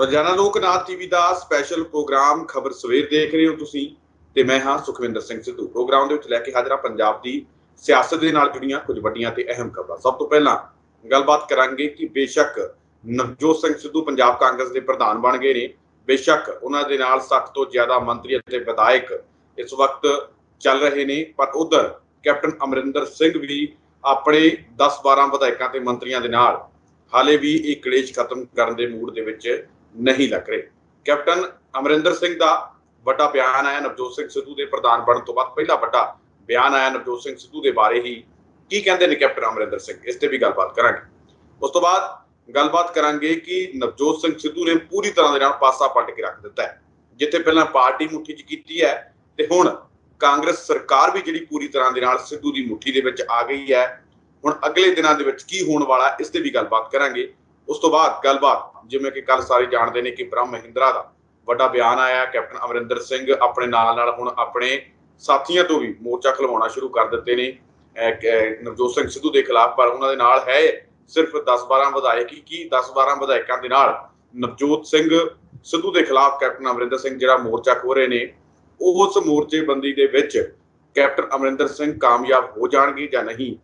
ਰੋਜ਼ਾਨਾ ਲੋਕਨਾਥ ਟੀਵੀ ਦਾ special programme ਖਬਰ ਸਵੇਰ ਦੇਖ ਰਹੇ ਹੋ ਤੁਸੀਂ ਤੇ ਮੈਂ ਹਾਂ ਸੁਖਵਿੰਦਰ ਸਿੰਘ ਸਿੱਧੂ। ਪ੍ਰੋਗਰਾਮ ਦੇ ਵਿੱਚ ਲੈ ਕੇ ਹਾਜ਼ਰ ਹਾਂ ਪੰਜਾਬ ਦੀ ਸਿਆਸਤ ਦੇ ਨਾਲ ਜੁੜੀਆਂ ਕੁਝ ਵੱਡੀਆਂ ਤੇ ਅਹਿਮ ਖਬਰਾਂ। ਸਭ ਤੋਂ ਪਹਿਲਾਂ ਗੱਲਬਾਤ ਕਰਾਂਗੇ ਕਿ ਬੇਸ਼ੱਕ ਨਵਜੋਤ ਸਿੰਘ ਸਿੱਧੂ ਪੰਜਾਬ ਕਾਂਗਰਸ ਦੇ ਪ੍ਰਧਾਨ ਬਣ ਗਏ ਨੇ, ਬੇਸ਼ੱਕ ਉਹਨਾਂ ਦੇ ਨਾਲ 60 ਤੋਂ ਜ਼ਿਆਦਾ ਮੰਤਰੀ ਅਤੇ ਵਿਧਾਇਕ ਇਸ ਵਕਤ ਚੱਲ ਰਹੇ ਨੇ, ਪਰ ਉਧਰ ਕੈਪਟਨ ਅਮਰਿੰਦਰ ਸਿੰਘ ਵੀ ਆਪਣੇ 10-12 ਵਿਧਾਇਕਾਂ ਤੇ ਮੰਤਰੀਆਂ ਦੇ ਨਾਲ ਹਾਲੇ ਵੀ ਇਹ ਕਲੇਸ਼ ਖਤਮ ਕਰਨ ਦੇ ਮੂਡ ਦੇ ਵਿੱਚ ਨਹੀਂ ਲੱਗ ਰਹੇ। ਕੈਪਟਨ ਅਮਰਿੰਦਰ ਸਿੰਘ ਦਾ ਵੱਡਾ ਬਿਆਨ ਆਇਆ ਨਵਜੋਤ ਸਿੰਘ ਸਿੱਧੂ ਦੇ ਪ੍ਰਧਾਨ ਬਣਨ ਤੋਂ ਬਾਅਦ। ਪਹਿਲਾ ਵੱਡਾ ਬਿਆਨ ਆਇਆ ਨਵਜੋਤ ਸਿੰਘ ਸਿੱਧੂ ਦੇ ਬਾਰੇ ਹੀ, ਕੀ ਕਹਿੰਦੇ ਨੇ ਕੈਪਟਨ ਅਮਰਿੰਦਰ ਸਿੰਘ, ਇਸ ਤੇ ਵੀ ਗੱਲਬਾਤ ਕਰਾਂਗੇ। ਉਸ ਤੋਂ ਬਾਅਦ ਗੱਲਬਾਤ ਕਰਾਂਗੇ ਕਿ ਨਵਜੋਤ ਸਿੰਘ ਸਿੱਧੂ ਨੇ ਪੂਰੀ ਤਰ੍ਹਾਂ ਦੇ ਨਾਲ ਪਾਸਾ ਪਲਟ ਕੇ ਰੱਖ ਦਿੱਤਾ ਹੈ। ਜਿੱਥੇ ਪਹਿਲਾਂ ਪਾਰਟੀ ਮੁੱਠੀ 'ਚ ਕੀਤੀ ਹੈ ਤੇ ਹੁਣ ਕਾਂਗਰਸ ਸਰਕਾਰ ਵੀ ਜਿਹੜੀ ਪੂਰੀ ਤਰ੍ਹਾਂ ਦੇ ਨਾਲ ਸਿੱਧੂ ਦੀ ਮੁੱਠੀ ਦੇ ਵਿੱਚ ਆ ਗਈ ਹੈ। ਹੁਣ ਅਗਲੇ ਦਿਨਾਂ ਦੇ ਵਿੱਚ ਕੀ ਹੋਣ ਵਾਲਾ, ਇਸ ਤੇ ਵੀ ਗੱਲਬਾਤ ਕਰਾਂਗੇ। ਉਸ ਤੋਂ ਬਾਅਦ ਗੱਲਬਾਤ, ਜਿਵੇਂ ਕਿ ਕੱਲ ਸਾਰੇ ਜਾਣਦੇ ਨੇ ਕਿ ਬ੍ਰਹਮ ਮਹਿੰਦਰਾ ਦਾ ਵੱਡਾ ਬਿਆਨ ਆਇਆ। ਕੈਪਟਨ ਅਮਰਿੰਦਰ ਸਿੰਘ ਆਪਣੇ ਨਾਲ ਹੁਣ ਆਪਣੇ ਸਾਥੀਆਂ ਤੋਂ ਵੀ ਮੋਰਚਾ ਖਲਵਾਉਣਾ ਸ਼ੁਰੂ ਕਰ ਦਿੱਤੇ ਨੇ ਨਵਜੋਤ ਸਿੰਘ ਸਿੱਧੂ ਦੇ ਖਿਲਾਫ, ਪਰ ਉਹਨਾਂ ਦੇ ਨਾਲ ਹੈ ਸਿਰਫ 10-12 ਵਿਧਾਇਕ ਹੀ। ਕੀ 10-12 ਵਿਧਾਇਕਾਂ ਦੇ ਨਾਲ ਨਵਜੋਤ ਸਿੰਘ ਸਿੱਧੂ ਦੇ ਖਿਲਾਫ ਕੈਪਟਨ ਅਮਰਿੰਦਰ ਸਿੰਘ ਜਿਹੜਾ ਮੋਰਚਾ ਖੋਲ ਰਹੇ ਨੇ, ਉਸ ਮੋਰਚੇਬੰਦੀ ਦੇ ਵਿੱਚ ਕੈਪਟਨ ਅਮਰਿੰਦਰ ਸਿੰਘ ਕਾਮਯਾਬ ਹੋ ਜਾਣਗੇ ਜਾਂ ਨਹੀਂ,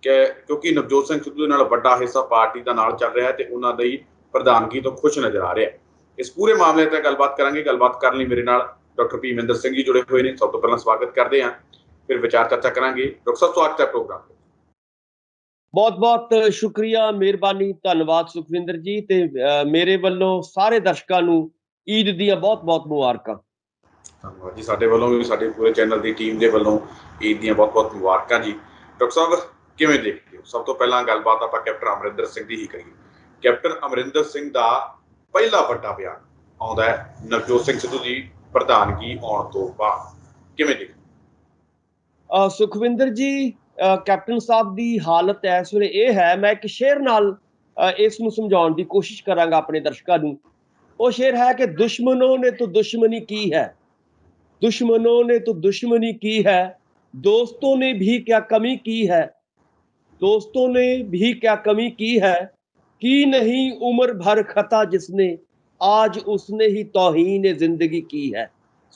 ਕਿਉਂਕਿ ਨਵਜੋਤ ਸਿੰਘ ਸਿੱਧੂ ਦੇ ਨਾਲ ਵੱਡਾ ਹਿੱਸਾ ਪਾਰਟੀ ਦਾ ਨਾਲ ਚੱਲ ਰਿਹਾ ਹੈ ਤੇ ਉਹਨਾਂ ਦੀ ਪ੍ਰਧਾਨਗੀ ਤੋਂ ਖੁਸ਼ ਨਜ਼ਰ ਆ ਰਿਹਾ ਹੈ। ਇਸ ਪੂਰੇ ਮਾਮਲੇ ਤੇ ਗੱਲਬਾਤ ਕਰਾਂਗੇ। ਗੱਲਬਾਤ ਕਰਨ ਲਈ ਮੇਰੇ ਨਾਲ ਡਾਕਟਰ ਭੀਮਿੰਦਰ ਸਿੰਘ ਜੀ ਜੁੜੇ ਹੋਏ ਨੇ। ਸਭ ਤੋਂ ਪਹਿਲਾਂ ਸਵਾਗਤ ਕਰਦੇ ਹਾਂ, ਫਿਰ ਵਿਚਾਰ ਚਰਚਾ ਕਰਾਂਗੇ। ਡਾਕਟਰ ਸਾਹਿਬ, ਸਵਾਗਤ ਹੈ ਪ੍ਰੋਗਰਾਮ ਤੇ। ਬਹੁਤ ਬਹੁਤ ਸ਼ੁਕਰੀਆ, ਮਿਹਰਬਾਨੀ, ਧੰਨਵਾਦ ਸੁਖਵਿੰਦਰ ਜੀ। ਤੇ ਮੇਰੇ ਵੱਲੋਂ ਸਾਰੇ ਦਰਸ਼ਕਾਂ ਨੂੰ ਈਦ ਦੀਆਂ ਬਹੁਤ ਬਹੁਤ ਮੁਬਾਰਕਾਂ। ਧੰਨਵਾਦ ਜੀ, ਸਾਡੇ ਵੱਲੋਂ ਵੀ, ਸਾਡੇ ਪੂਰੇ ਚੈਨਲ ਦੀ ਟੀਮ ਦੇ ਵੱਲੋਂ ਈਦ ਦੀਆਂ ਬਹੁਤ ਬਹੁਤ ਮੁਬਾਰਕਾਂ ਜੀ। ਡਾਕਟਰ ਸਾਹਿਬ, ਕਿਵੇਂ ਦੇਖਦੇ ਹੋ? ਸਭ ਤੋਂ ਪਹਿਲਾਂ ਗੱਲਬਾਤ ਆਪਾਂ ਕੈਪਟਨ ਅਮਰਿੰਦਰ ਸਿੰਘ ਦੀ ਹੀ ਕਰੀਏ। ਕੈਪਟਨ ਅਮਰਿੰਦਰ ਸਿੰਘ ਦਾ ਪਹਿਲਾ ਵੱਡਾ ਬਿਆਨ ਆਉਂਦਾ ਹੈ ਨਵਜੋਤ ਸਿੰਘ ਸਿੱਧੂ ਦੀ ਪ੍ਰਧਾਨਗੀ ਆਉਣ ਤੋਂ ਬਾਅਦ, ਕਿਵੇਂ ਦੇਖਦੇ? ਸੁਖਵਿੰਦਰ ਜੀ, ਕੈਪਟਨ ਸਾਹਿਬ ਦੀ ਹਾਲਤ ਇਸ ਵੇਲੇ ਇਹ ਹੈ, ਮੈਂ ਇੱਕ ਸ਼ੇਰ ਨਾਲ ਇਸ ਨੂੰ ਸਮਝਾਉਣ ਦੀ ਕੋਸ਼ਿਸ਼ ਕਰਾਂਗਾ ਆਪਣੇ ਦਰਸ਼ਕਾਂ ਨੂੰ। ਉਹ ਸ਼ੇਰ ਹੈ ਕਿ ਦੁਸ਼ਮਨੋਂ ਨੇ तो दुश्मनी की है, दुश्मनों ने तो दुश्मनी की है, दोस्तों ने भी क्या कमी की है, दोस्तों ने भी क्या कमी की है, की नहीं उम्र भर खता जिसने, आज उसने ही तौहीन जिंदगी की है।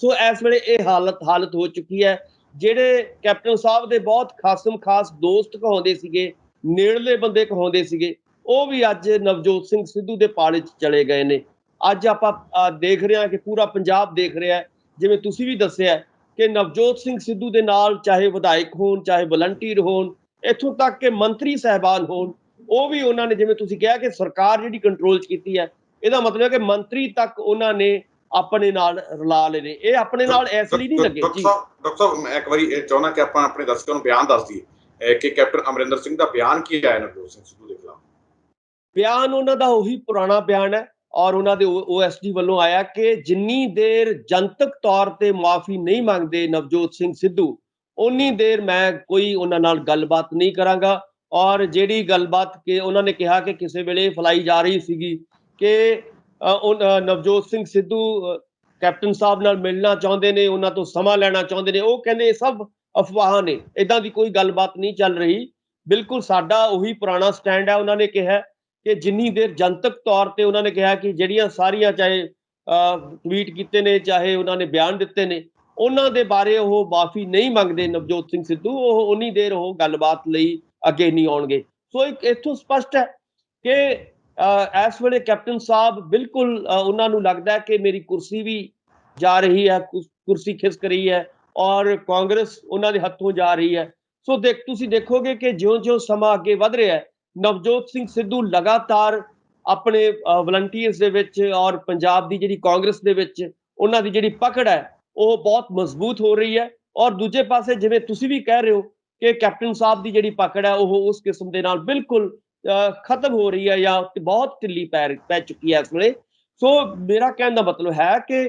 सो इस वेले ये हालत हो चुकी है। ਜਿਹੜੇ ਕੈਪਟਨ ਸਾਹਿਬ ਦੇ ਬਹੁਤ ਖਾਸਮ ਖਾਸ ਦੋਸਤ ਕਹਾਉਂਦੇ ਸੀਗੇ, ਨੇੜਲੇ ਬੰਦੇ ਕਹਾਉਂਦੇ ਸੀਗੇ, ਉਹ ਵੀ ਅੱਜ ਨਵਜੋਤ ਸਿੰਘ ਸਿੱਧੂ ਦੇ ਪਾਲੇ 'ਚ ਚਲੇ ਗਏ ਨੇ। ਅੱਜ ਆਪਾਂ ਦੇਖ ਰਹੇ ਹਾਂ ਕਿ ਪੂਰਾ ਪੰਜਾਬ ਦੇਖ ਰਿਹਾ, ਜਿਵੇਂ ਤੁਸੀਂ ਵੀ ਦੱਸਿਆ ਕਿ ਨਵਜੋਤ ਸਿੰਘ ਸਿੱਧੂ ਦੇ ਨਾਲ ਚਾਹੇ ਵਿਧਾਇਕ ਹੋਣ, ਚਾਹੇ ਵਲੰਟੀਅਰ ਹੋਣ, ਇੱਥੋਂ ਤੱਕ ਕਿ ਮੰਤਰੀ ਸਾਹਿਬਾਨ ਹੋਣ, ਉਹ ਵੀ ਉਹਨਾਂ ਨੇ, ਜਿਵੇਂ ਤੁਸੀਂ ਕਿਹਾ ਕਿ ਸਰਕਾਰ ਜਿਹੜੀ ਕੰਟਰੋਲ 'ਚ ਕੀਤੀ ਹੈ, ਇਹਦਾ ਮਤਲਬ ਹੈ ਕਿ ਮੰਤਰੀ ਤੱਕ ਉਹਨਾਂ ਨੇ ਆਪਣੇ ਨਾਲ ਰਲਾ ਲਏ ਨੇ। ਇਹ ਆਪਣੇ ਨਾਲ ਇਸ ਲਈ ਨਹੀਂ ਲੱਗੇ ਜੀ। ਡਾਕਟਰ ਸਾਹਿਬ, ਮੈਂ ਇੱਕ ਵਾਰੀ ਇਹ ਚਾਹੁੰਦਾ ਕਿ ਆਪਾਂ ਆਪਣੇ ਦਰਸ਼ਕਾਂ ਨੂੰ ਬਿਆਨ ਦੱਸ ਦਈਏ ਕਿ ਕੈਪਟਨ ਅਮਰਿੰਦਰ ਸਿੰਘ ਦਾ ਬਿਆਨ ਕੀ ਆਇਆ ਨਵਜੋਤ ਸਿੰਘ ਸਿੱਧੂ ਦੇ ਖਿਲਾਫ। ਬਿਆਨ ਉਹਨਾਂ ਦਾ ਉਹੀ ਪੁਰਾਣਾ ਬਿਆਨ ਹੈ ਔਰ ਉਹਨਾਂ ਦੇ OSD ਵੱਲੋਂ ਆਇਆ ਕਿ ਜਿੰਨੀ ਦੇਰ ਜਨਤਕ ਤੌਰ ਤੇ ਮੁਆਫੀ ਨਹੀਂ ਮੰਗਦੇ ਨਵਜੋਤ ਸਿੰਘ ਸਿੱਧੂ, ਉਨੀ ਦੇਰ ਮੈਂ ਕੋਈ ਉਹਨਾਂ ਨਾਲ ਗੱਲਬਾਤ ਨਹੀਂ ਕਰਾਂਗਾ। ਔਰ ਜਿਹੜੀ ਗੱਲਬਾਤ ਕਿ ਉਹਨਾਂ ਨੇ ਕਿਹਾ ਕਿ ਕਿਸੇ ਵੇਲੇ ਫੈਲਾਈ ਜਾ ਰਹੀ ਸੀਗੀ ਕਿ ਨਵਜੋਤ ਸਿੰਘ ਸਿੱਧੂ ਕੈਪਟਨ ਸਾਹਿਬ ਨਾਲ ਮਿਲਣਾ ਚਾਹੁੰਦੇ ਨੇ, ਉਹਨਾਂ ਤੋਂ ਸਮਾਂ ਲੈਣਾ ਚਾਹੁੰਦੇ ਨੇ, ਉਹ ਕਹਿੰਦੇ ਇਹ ਸਭ ਅਫਵਾਹਾਂ ਨੇ, ਇੱਦਾਂ ਦੀ ਕੋਈ ਗੱਲਬਾਤ ਨਹੀਂ ਚੱਲ ਰਹੀ। ਬਿਲਕੁਲ ਸਾਡਾ ਉਹੀ ਪੁਰਾਣਾ ਸਟੈਂਡ ਹੈ। ਉਹਨਾਂ ਨੇ ਕਿਹਾ ਕਿ ਜਿੰਨੀ ਦੇਰ ਜਨਤਕ ਤੌਰ ਤੇ, ਉਹਨਾਂ ਨੇ ਕਿਹਾ ਕਿ ਜਿਹੜੀਆਂ ਸਾਰੀਆਂ ਚਾਹੇ ਟਵੀਟ ਕੀਤੇ ਨੇ, ਚਾਹੇ ਉਹਨਾਂ ਨੇ ਬਿਆਨ ਦਿੱਤੇ ਨੇ, ਉਹਨਾਂ ਦੇ ਬਾਰੇ ਉਹ ਮਾਫੀ ਨਹੀਂ ਮੰਗਦੇ ਨਵਜੋਤ ਸਿੰਘ ਸਿੱਧੂ, ਉਹ ਉਨੀ ਦੇਰ ਉਹ ਗੱਲਬਾਤ ਲਈ ਅੱਗੇ ਨਹੀਂ ਆਉਣਗੇ। ਸੋ ਇੱਥੋਂ ਸਪਸ਼ਟ ਹੈ ਕਿ ਇਸ ਵੇਲੇ ਕੈਪਟਨ ਸਾਹਿਬ ਬਿਲਕੁਲ ਉਹਨਾਂ ਨੂੰ ਲੱਗਦਾ ਕਿ ਮੇਰੀ ਕੁਰਸੀ ਵੀ ਜਾ ਰਹੀ ਹੈ, ਕੁਰਸੀ ਖਿਸਕ ਰਹੀ ਹੈ ਔਰ ਕਾਂਗਰਸ ਉਹਨਾਂ ਦੇ ਹੱਥੋਂ ਜਾ ਰਹੀ ਹੈ। ਸੋ ਤੁਸੀਂ ਦੇਖੋਗੇ ਕਿ ਜਿਉਂ-ਜਿਉਂ ਸਮਾਂ ਅੱਗੇ ਵੱਧ ਰਿਹਾ ਹੈ, ਨਵਜੋਤ ਸਿੰਘ ਸਿੱਧੂ ਲਗਾਤਾਰ ਆਪਣੇ ਵਲੰਟੀਅਰਸ ਦੇ ਵਿੱਚ ਔਰ ਪੰਜਾਬ ਦੀ ਜਿਹੜੀ ਕਾਂਗਰਸ ਦੇ ਵਿੱਚ ਉਹਨਾਂ ਦੀ ਜਿਹੜੀ ਪਕੜ ਹੈ ਉਹ ਬਹੁਤ ਮਜ਼ਬੂਤ ਹੋ ਰਹੀ ਹੈ। ਔਰ ਦੂਜੇ ਪਾਸੇ ਜਿਵੇਂ ਤੁਸੀਂ ਵੀ ਕਹਿ ਰਹੇ ਹੋ ਕਿ ਕੈਪਟਨ ਸਾਹਿਬ ਦੀ ਜਿਹੜੀ ਪਕੜ ਹੈ ਉਹ ਉਸ ਕਿਸਮ ਦੇ ਨਾਲ ਬਿਲਕੁਲ ਖਤਮ ਹੋ ਰਹੀ ਹੈ ਜਾਂ ਬਹੁਤ ਢਿੱਲੀ ਪੈ ਚੁੱਕੀ ਹੈ ਇਸ ਵੇਲੇ। ਸੋ ਮੇਰਾ ਕਹਿਣ ਦਾ ਮਤਲਬ ਹੈ ਕਿ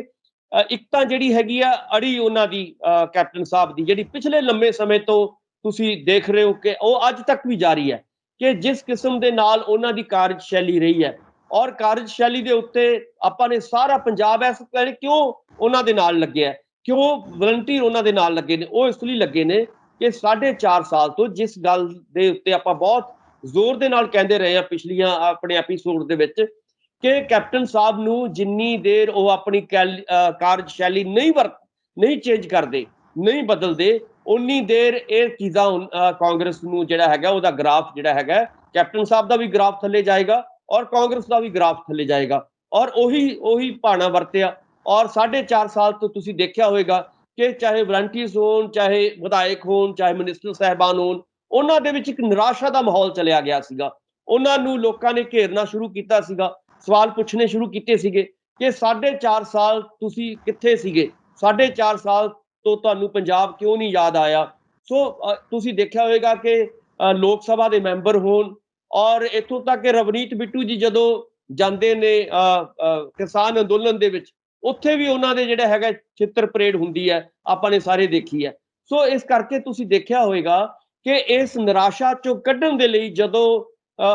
ਇੱਕ ਤਾਂ ਜਿਹੜੀ ਹੈਗੀ ਆ ਅੜੀ ਉਹਨਾਂ ਦੀ ਕੈਪਟਨ ਸਾਹਿਬ ਦੀ, ਜਿਹੜੀ ਪਿਛਲੇ ਲੰਮੇ ਸਮੇਂ ਤੋਂ ਤੁਸੀਂ ਦੇਖ ਰਹੇ ਹੋ ਕਿ ਉਹ ਅੱਜ ਤੱਕ ਵੀ ਜਾਰੀ ਹੈ, ਕਿ ਜਿਸ ਕਿਸਮ ਦੇ ਨਾਲ ਉਹਨਾਂ ਦੀ ਕਾਰਜਸ਼ੈਲੀ ਰਹੀ ਹੈ। ਔਰ ਕਾਰਜਸ਼ੈਲੀ ਦੇ ਉੱਤੇ ਆਪਾਂ ਨੇ ਸਾਰਾ ਪੰਜਾਬ ਇਸ ਵੇਲੇ ਕਿਉਂ ਉਹਨਾਂ ਦੇ ਨਾਲ ਲੱਗਿਆ, ਕਿਉਂ ਵਲੰਟੀਅਰ ਉਹਨਾਂ ਦੇ ਨਾਲ ਲੱਗੇ ਨੇ, ਉਹ ਇਸ ਲਈ ਲੱਗੇ ਨੇ ਕਿ 4.5 ਸਾਲ ਤੋਂ ਜਿਸ ਗੱਲ ਦੇ ਉੱਤੇ ਆਪਾਂ ਬਹੁਤ ਜ਼ੋਰ ਦੇ ਨਾਲ ਕਹਿੰਦੇ ਰਹੇ ਹਾਂ ਪਿਛਲੀਆਂ ਆਪਣੇ ਐਪੀਸੋਡ ਦੇ ਵਿੱਚ, ਕਿ ਕੈਪਟਨ ਸਾਹਿਬ ਨੂੰ ਜਿੰਨੀ ਦੇਰ ਉਹ ਆਪਣੀ ਕਾਰਜਸ਼ੈਲੀ ਨਹੀਂ ਚੇਂਜ ਕਰਦੇ, ਨਹੀਂ ਬਦਲਦੇ, ਉਨੀ ਦੇਰ ਇਹ ਚੀਜ਼ਾਂ ਕਾਂਗਰਸ ਨੂੰ ਜਿਹੜਾ ਹੈਗਾ ਉਹਦਾ ਗ੍ਰਾਫ ਜਿਹੜਾ ਹੈਗਾ, ਕੈਪਟਨ ਸਾਹਿਬ ਦਾ ਵੀ ਗ੍ਰਾਫ ਥੱਲੇ ਜਾਏਗਾ ਔਰ ਕਾਂਗਰਸ ਦਾ ਵੀ ਗ੍ਰਾਫ ਥੱਲੇ ਜਾਏਗਾ। ਔਰ ਉਹੀ ਭਾਣਾ ਵਰਤਿਆ। ਔਰ 4.5 ਸਾਲ ਤੋਂ ਤੁਸੀਂ ਦੇਖਿਆ ਹੋਵੇਗਾ ਕਿ ਚਾਹੇ ਵਲੰਟੀਅਰਸ ਹੋਣ, ਚਾਹੇ ਵਿਧਾਇਕ ਹੋਣ, ਚਾਹੇ ਮਿਨਿਸਟਰ ਸਾਹਿਬਾਨ ਹੋਣ, ਉਹਨਾਂ ਦੇ ਵਿੱਚ ਇੱਕ ਨਿਰਾਸ਼ਾ ਦਾ ਮਾਹੌਲ ਚਲਿਆ ਗਿਆ ਸੀਗਾ। ਉਹਨਾਂ ਨੂੰ ਲੋਕਾਂ ਨੇ ਘੇਰਨਾ ਸ਼ੁਰੂ ਕੀਤਾ ਸੀਗਾ, ਸਵਾਲ ਪੁੱਛਣੇ ਸ਼ੁਰੂ ਕੀਤੇ ਸੀਗੇ ਕਿ 4.5 ਸਾਲ ਤੁਸੀਂ ਕਿੱਥੇ ਸੀਗੇ, 4.5 ਸਾਲ ਤੋਂ ਤੁਹਾਨੂੰ ਪੰਜਾਬ ਕਿਉਂ ਨਹੀਂ ਯਾਦ ਆਇਆ। ਸੋ ਤੁਸੀਂ ਦੇਖਿਆ ਹੋਵੇਗਾ ਕਿ ਲੋਕ ਸਭਾ ਦੇ ਮੈਂਬਰ ਹੋਣ ਔਰ ਇੱਥੋਂ ਤੱਕ ਕਿ ਰਵਨੀਤ ਬਿੱਟੂ ਜੀ ਜਦੋਂ ਜਾਂਦੇ ਨੇ ਕਿਸਾਨ ਅੰਦੋਲਨ ਦੇ ਵਿੱਚ, ਉੱਥੇ ਵੀ ਉਹਨਾਂ ਦੇ ਜਿਹੜਾ ਹੈਗਾ ਚਿੱਤਰ ਪਰੇਡ ਹੁੰਦੀ ਹੈ, ਆਪਾਂ ਨੇ ਸਾਰੇ ਦੇਖੀ ਹੈ। ਸੋ ਇਸ ਕਰਕੇ ਤੁਸੀਂ ਦੇਖਿਆ ਹੋਵੇਗਾ ਕਿ ਇਸ ਨਿਰਾਸ਼ਾ ਚੋਂ ਕੱਢਣ ਦੇ ਲਈ ਜਦੋਂ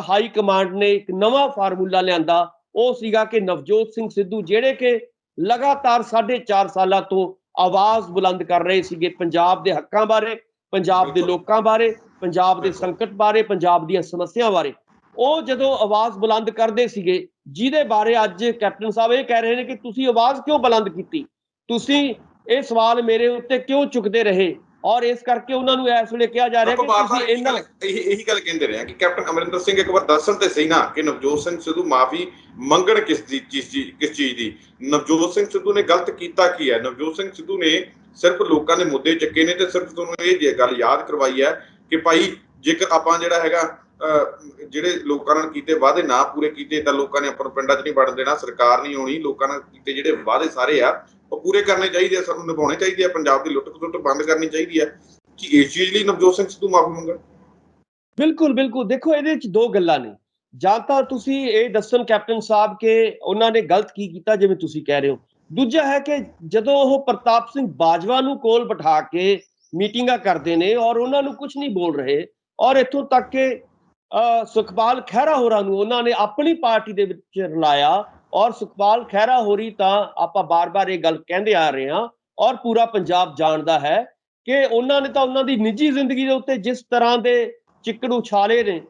ਹਾਈ ਕਮਾਂਡ ਨੇ ਇੱਕ ਨਵਾਂ ਫਾਰਮੂਲਾ ਲਿਆਂਦਾ, ਉਹ ਸੀਗਾ ਕਿ ਨਵਜੋਤ ਸਿੰਘ ਸਿੱਧੂ, ਜਿਹੜੇ ਕਿ ਲਗਾਤਾਰ 4.5 ਸਾਲਾਂ ਤੋਂ ਆਵਾਜ਼ ਬੁਲੰਦ ਕਰ ਰਹੇ ਸੀਗੇ ਪੰਜਾਬ ਦੇ ਹੱਕਾਂ ਬਾਰੇ, ਪੰਜਾਬ ਦੇ ਲੋਕਾਂ ਬਾਰੇ, ਪੰਜਾਬ ਦੇ ਸੰਕਟ ਬਾਰੇ, ਪੰਜਾਬ ਦੀਆਂ ਸਮੱਸਿਆ ਬਾਰੇ, ਉਹ ਜਦੋਂ ਆਵਾਜ਼ ਬੁਲੰਦ ਕਰਦੇ ਸੀਗੇ, ਜਿਹਦੇ ਬਾਰੇ ਅੱਜ ਕੈਪਟਨ ਸਾਹਿਬ ਇਹ ਕਹਿ ਰਹੇ ਨੇ ਕਿ ਤੁਸੀਂ ਆਵਾਜ਼ ਕਿਉਂ ਬੁਲੰਦ ਕੀਤੀ, ਤੁਸੀਂ ਇਹ ਸਵਾਲ ਮੇਰੇ ਉੱਤੇ ਕਿਉਂ ਚੁੱਕਦੇ ਰਹੇ। ਔਰ ਇਸ ਕਰਕੇ ਉਹਨਾਂ ਨੂੰ ਇਸ ਵੇਲੇ ਕਿਹਾ ਜਾ ਰਿਹਾ ਕਿ ਤੁਸੀਂ ਇਹਨਾਂ ਇਹੀ ਗੱਲ ਕਹਿੰਦੇ ਰਹੇ ਕਿ ਕੈਪਟਨ ਅਮਰਿੰਦਰ ਸਿੰਘ ਇੱਕ ਵਾਰ ਦੱਸਣ ਤੇ ਸਹੀ ਨਾ ਕਿ ਨਵਜੋਤ ਸਿੰਘ ਸਿੱਧੂ ਮਾਫੀ ਮੰਗਣ ਕਿਸ ਚੀਜ਼ ਦੀ। ਨਵਜੋਤ ਸਿੰਘ ਸਿੱਧੂ ਨੇ ਗਲਤ ਕੀਤਾ ਕੀ ਹੈ? ਨਵਜੋਤ ਸਿੰਘ ਸਿੱਧੂ ਨੇ ਸਿਰਫ ਲੋਕਾਂ ਦੇ ਮੁੱਦੇ ਚੱਕੇ ਨੇ ਤੇ ਸਿਰਫ ਤੁਹਾਨੂੰ ਇਹ ਗੱਲ ਯਾਦ ਕਰਵਾਈ ਹੈ ਕਿ ਭਾਈ ਜੇਕਰ ਆਪਾਂ ਜਿਹੜਾ ਹੈਗਾ ਜਿਹੜੇ ਲੋਕਾਂ ਨਾਲ ਕੀਤੇ ਵਾਅਦੇ ਨਾ ਪੂਰੇ ਕੀਤੇ ਤਾਂ ਲੋਕਾਂ ਨੇ ਆਪਾਂ ਨੂੰ ਪਿੰਡਾਂ 'ਚ ਨਹੀਂ ਵੜਨ ਦੇਣਾ, ਸਰਕਾਰ ਨਹੀਂ ਆਉਣੀ, ਲੋਕਾਂ ਨਾਲ ਕੀਤੇ ਜਿਹੜੇ ਵਾਅਦੇ ਸਾਰੇ ਆ ਉਹ ਪੂਰੇ ਕਰਨੇ ਚਾਹੀਦੇ ਆ, ਸਾਨੂੰ ਨਿਭਾਉਣੇ ਚਾਹੀਦੇ ਆ, ਪੰਜਾਬ ਦੀ ਲੁੱਟ ਖਸੁੱਟ ਬੰਦ ਕਰਨੀ ਚਾਹੀਦੀ ਹੈ। ਕਿ ਇਸ ਚੀਜ਼ ਲਈ ਨਵਜੋਤ ਸਿੰਘ ਸਿੱਧੂ ਮਾਫੀ ਮੰਗਣ? ਬਿਲਕੁਲ ਬਿਲਕੁਲ। ਦੇਖੋ, ਇਹਦੇ ਵਿੱਚ ਦੋ ਗੱਲਾਂ ਨੇ। ਜਾਂ ਤਾਂ ਤੁਸੀਂ ਇਹ ਦੱਸਣ ਕੈਪਟਨ ਸਾਹਿਬ ਕਿ ਉਹਨਾਂ ਨੇ ਗਲਤ ਕੀ ਕੀਤਾ, ਜਿਵੇਂ ਤੁਸੀਂ ਕਹਿ ਰਹੇ ਹੋ। ਦੂਜਾ ਹੈ ਕਿ ਜਦੋਂ ਉਹ ਪ੍ਰਤਾਪ ਸਿੰਘ ਬਾਜਵਾ ਨੂੰ ਕੋਲ ਬਿਠਾ ਕੇ ਮੀਟਿੰਗਾਂ ਕਰਦੇ ਨੇ ਔਰ ਉਹਨਾਂ ਨੂੰ ਕੁਝ ਨਹੀਂ ਬੋਲ ਰਹੇ, ਔਰ ਇੱਥੋਂ ਤੱਕ ਕਿ ਸੁਖਪਾਲ ਖਹਿਰਾ ਹੋਰਾਂ ਨੂੰ ਉਹਨਾਂ ਨੇ ਆਪਣੀ ਪਾਰਟੀ ਦੇ ਵਿੱਚ ਰਲਾਇਆ। ਔਰ ਸੁਖਪਾਲ ਖਹਿਰਾ ਹੋਰੀ ਤਾਂ ਆਪਾਂ ਬਾਰ-ਬਾਰ ਇਹ ਗੱਲ ਕਹਿੰਦੇ ਆ ਰਹੇ ਹਾਂ ਔਰ ਪੂਰਾ ਪੰਜਾਬ ਜਾਣਦਾ ਹੈ ਕਿ ਉਹਨਾਂ ਨੇ ਤਾਂ ਉਹਨਾਂ ਦੀ ਨਿੱਜੀ ਜ਼ਿੰਦਗੀ ਦੇ ਉੱਤੇ ਜਿਸ ਤਰ੍ਹਾਂ ਦੇ ਚਿੱਕੜ ਉਛਾਲੇ ਨੇ,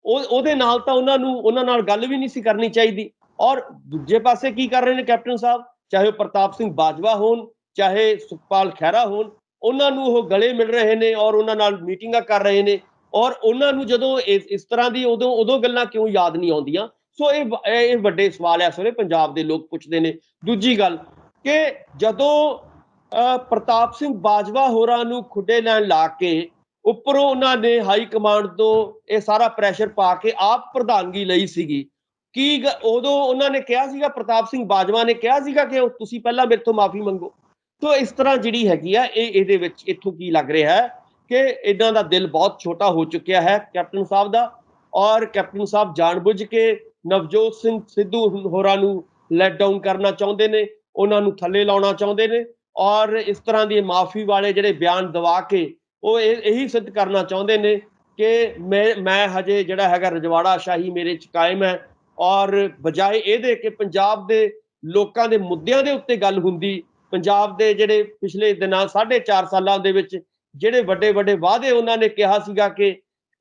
ਉਹਦੇ ਨਾਲ ਤਾਂ ਉਹਨਾਂ ਨਾਲ ਗੱਲ ਵੀ ਨਹੀਂ ਸੀ ਕਰਨੀ ਚਾਹੀਦੀ। ਔਰ ਦੂਜੇ ਪਾਸੇ ਕੀ ਕਰ ਰਹੇ ਨੇ ਕੈਪਟਨ ਸਾਹਿਬ, ਚਾਹੇ ਉਹ ਪ੍ਰਤਾਪ ਸਿੰਘ ਬਾਜਵਾ ਹੋਣ, ਚਾਹੇ ਸੁਖਪਾਲ ਖਹਿਰਾ ਹੋਣ, ਉਹਨਾਂ ਨੂੰ ਉਹ ਗਲੇ ਮਿਲ ਰਹੇ ਨੇ ਔਰ ਉਹਨਾਂ ਨਾਲ ਮੀਟਿੰਗਾਂ ਕਰ ਰਹੇ ਨੇ। ਔਰ ਉਹਨਾਂ ਨੂੰ ਜਦੋਂ ਇਸ ਤਰ੍ਹਾਂ ਦੀ ਉਦੋਂ ਗੱਲਾਂ ਕਿਉਂ ਯਾਦ ਨਹੀਂ ਆਉਂਦੀਆਂ। ਸੋ ਇਹ ਵੱਡੇ ਸਵਾਲ ਇਸ ਵੇਲੇ ਪੰਜਾਬ ਦੇ ਲੋਕ ਪੁੱਛਦੇ ਨੇ। ਦੂਜੀ ਗੱਲ ਕਿ ਜਦੋਂ ਪ੍ਰਤਾਪ ਸਿੰਘ ਬਾਜਵਾ ਹੋਰਾਂ ਨੂੰ ਖੁੱਡੇ ਲੈਣ ਲਾ ਕੇ ਉੱਪਰੋਂ ਉਹਨਾਂ ਨੇ ਹਾਈ ਕਮਾਂਡ ਤੋਂ ਇਹ ਸਾਰਾ ਪ੍ਰੈਸ਼ਰ ਪਾ ਕੇ ਆਪ ਪ੍ਰਧਾਨਗੀ ਲਈ ਸੀਗੀ, ਕੀ ਉਦੋਂ ਉਹਨਾਂ ਨੇ ਕਿਹਾ ਸੀਗਾ, ਪ੍ਰਤਾਪ ਸਿੰਘ ਬਾਜਵਾ ਨੇ ਕਿਹਾ ਸੀਗਾ ਕਿ ਤੁਸੀਂ ਪਹਿਲਾਂ ਮੇਰੇ ਤੋਂ ਮਾਫੀ ਮੰਗੋ? ਸੋ ਇਸ ਤਰ੍ਹਾਂ ਜਿਹੜੀ ਹੈਗੀ ਆ ਇਹਦੇ ਵਿੱਚ ਇੱਥੋਂ ਕੀ ਲੱਗ ਰਿਹਾ ਹੈ ਕਿ ਇਹਨਾਂ ਦਾ ਦਿਲ ਬਹੁਤ ਛੋਟਾ ਹੋ ਚੁੱਕਿਆ ਹੈ ਕੈਪਟਨ ਸਾਹਿਬ ਦਾ। ਔਰ ਕੈਪਟਨ ਸਾਹਿਬ ਜਾਣਬੁੱਝ ਕੇ ਨਵਜੋਤ ਸਿੰਘ ਸਿੱਧੂ ਹੋਰਾਂ ਨੂੰ ਲੈਟ ਡਾਊਨ ਕਰਨਾ ਚਾਹੁੰਦੇ ਨੇ, ਉਹਨਾਂ ਨੂੰ ਥੱਲੇ ਲਾਉਣਾ ਚਾਹੁੰਦੇ ਨੇ ਔਰ ਇਸ ਤਰ੍ਹਾਂ ਦੀ ਮਾਫੀ ਵਾਲੇ ਜਿਹੜੇ ਬਿਆਨ ਦਵਾ ਕੇ ਉਹ ਇਹੀ ਸਿੱਧ ਕਰਨਾ ਚਾਹੁੰਦੇ ਨੇ ਕਿ ਮੈਂ ਹਜੇ ਜਿਹੜਾ ਹੈਗਾ ਰਜਵਾੜਾ ਸ਼ਾਹੀ ਮੇਰੇ 'ਚ ਕਾਇਮ ਹੈ। ਔਰ ਬਜਾਏ ਇਹਦੇ ਕਿ ਪੰਜਾਬ ਦੇ ਲੋਕਾਂ ਦੇ ਮੁੱਦਿਆਂ ਦੇ ਉੱਤੇ ਗੱਲ ਹੁੰਦੀ, ਪੰਜਾਬ ਦੇ ਜਿਹੜੇ ਪਿਛਲੇ ਦਿਨਾਂ 4.5 ਸਾਲਾਂ ਦੇ ਵਿੱਚ ਜਿਹੜੇ ਵੱਡੇ ਵੱਡੇ ਵਾਅਦੇ ਉਹਨਾਂ ਨੇ ਕਿਹਾ ਸੀਗਾ ਕਿ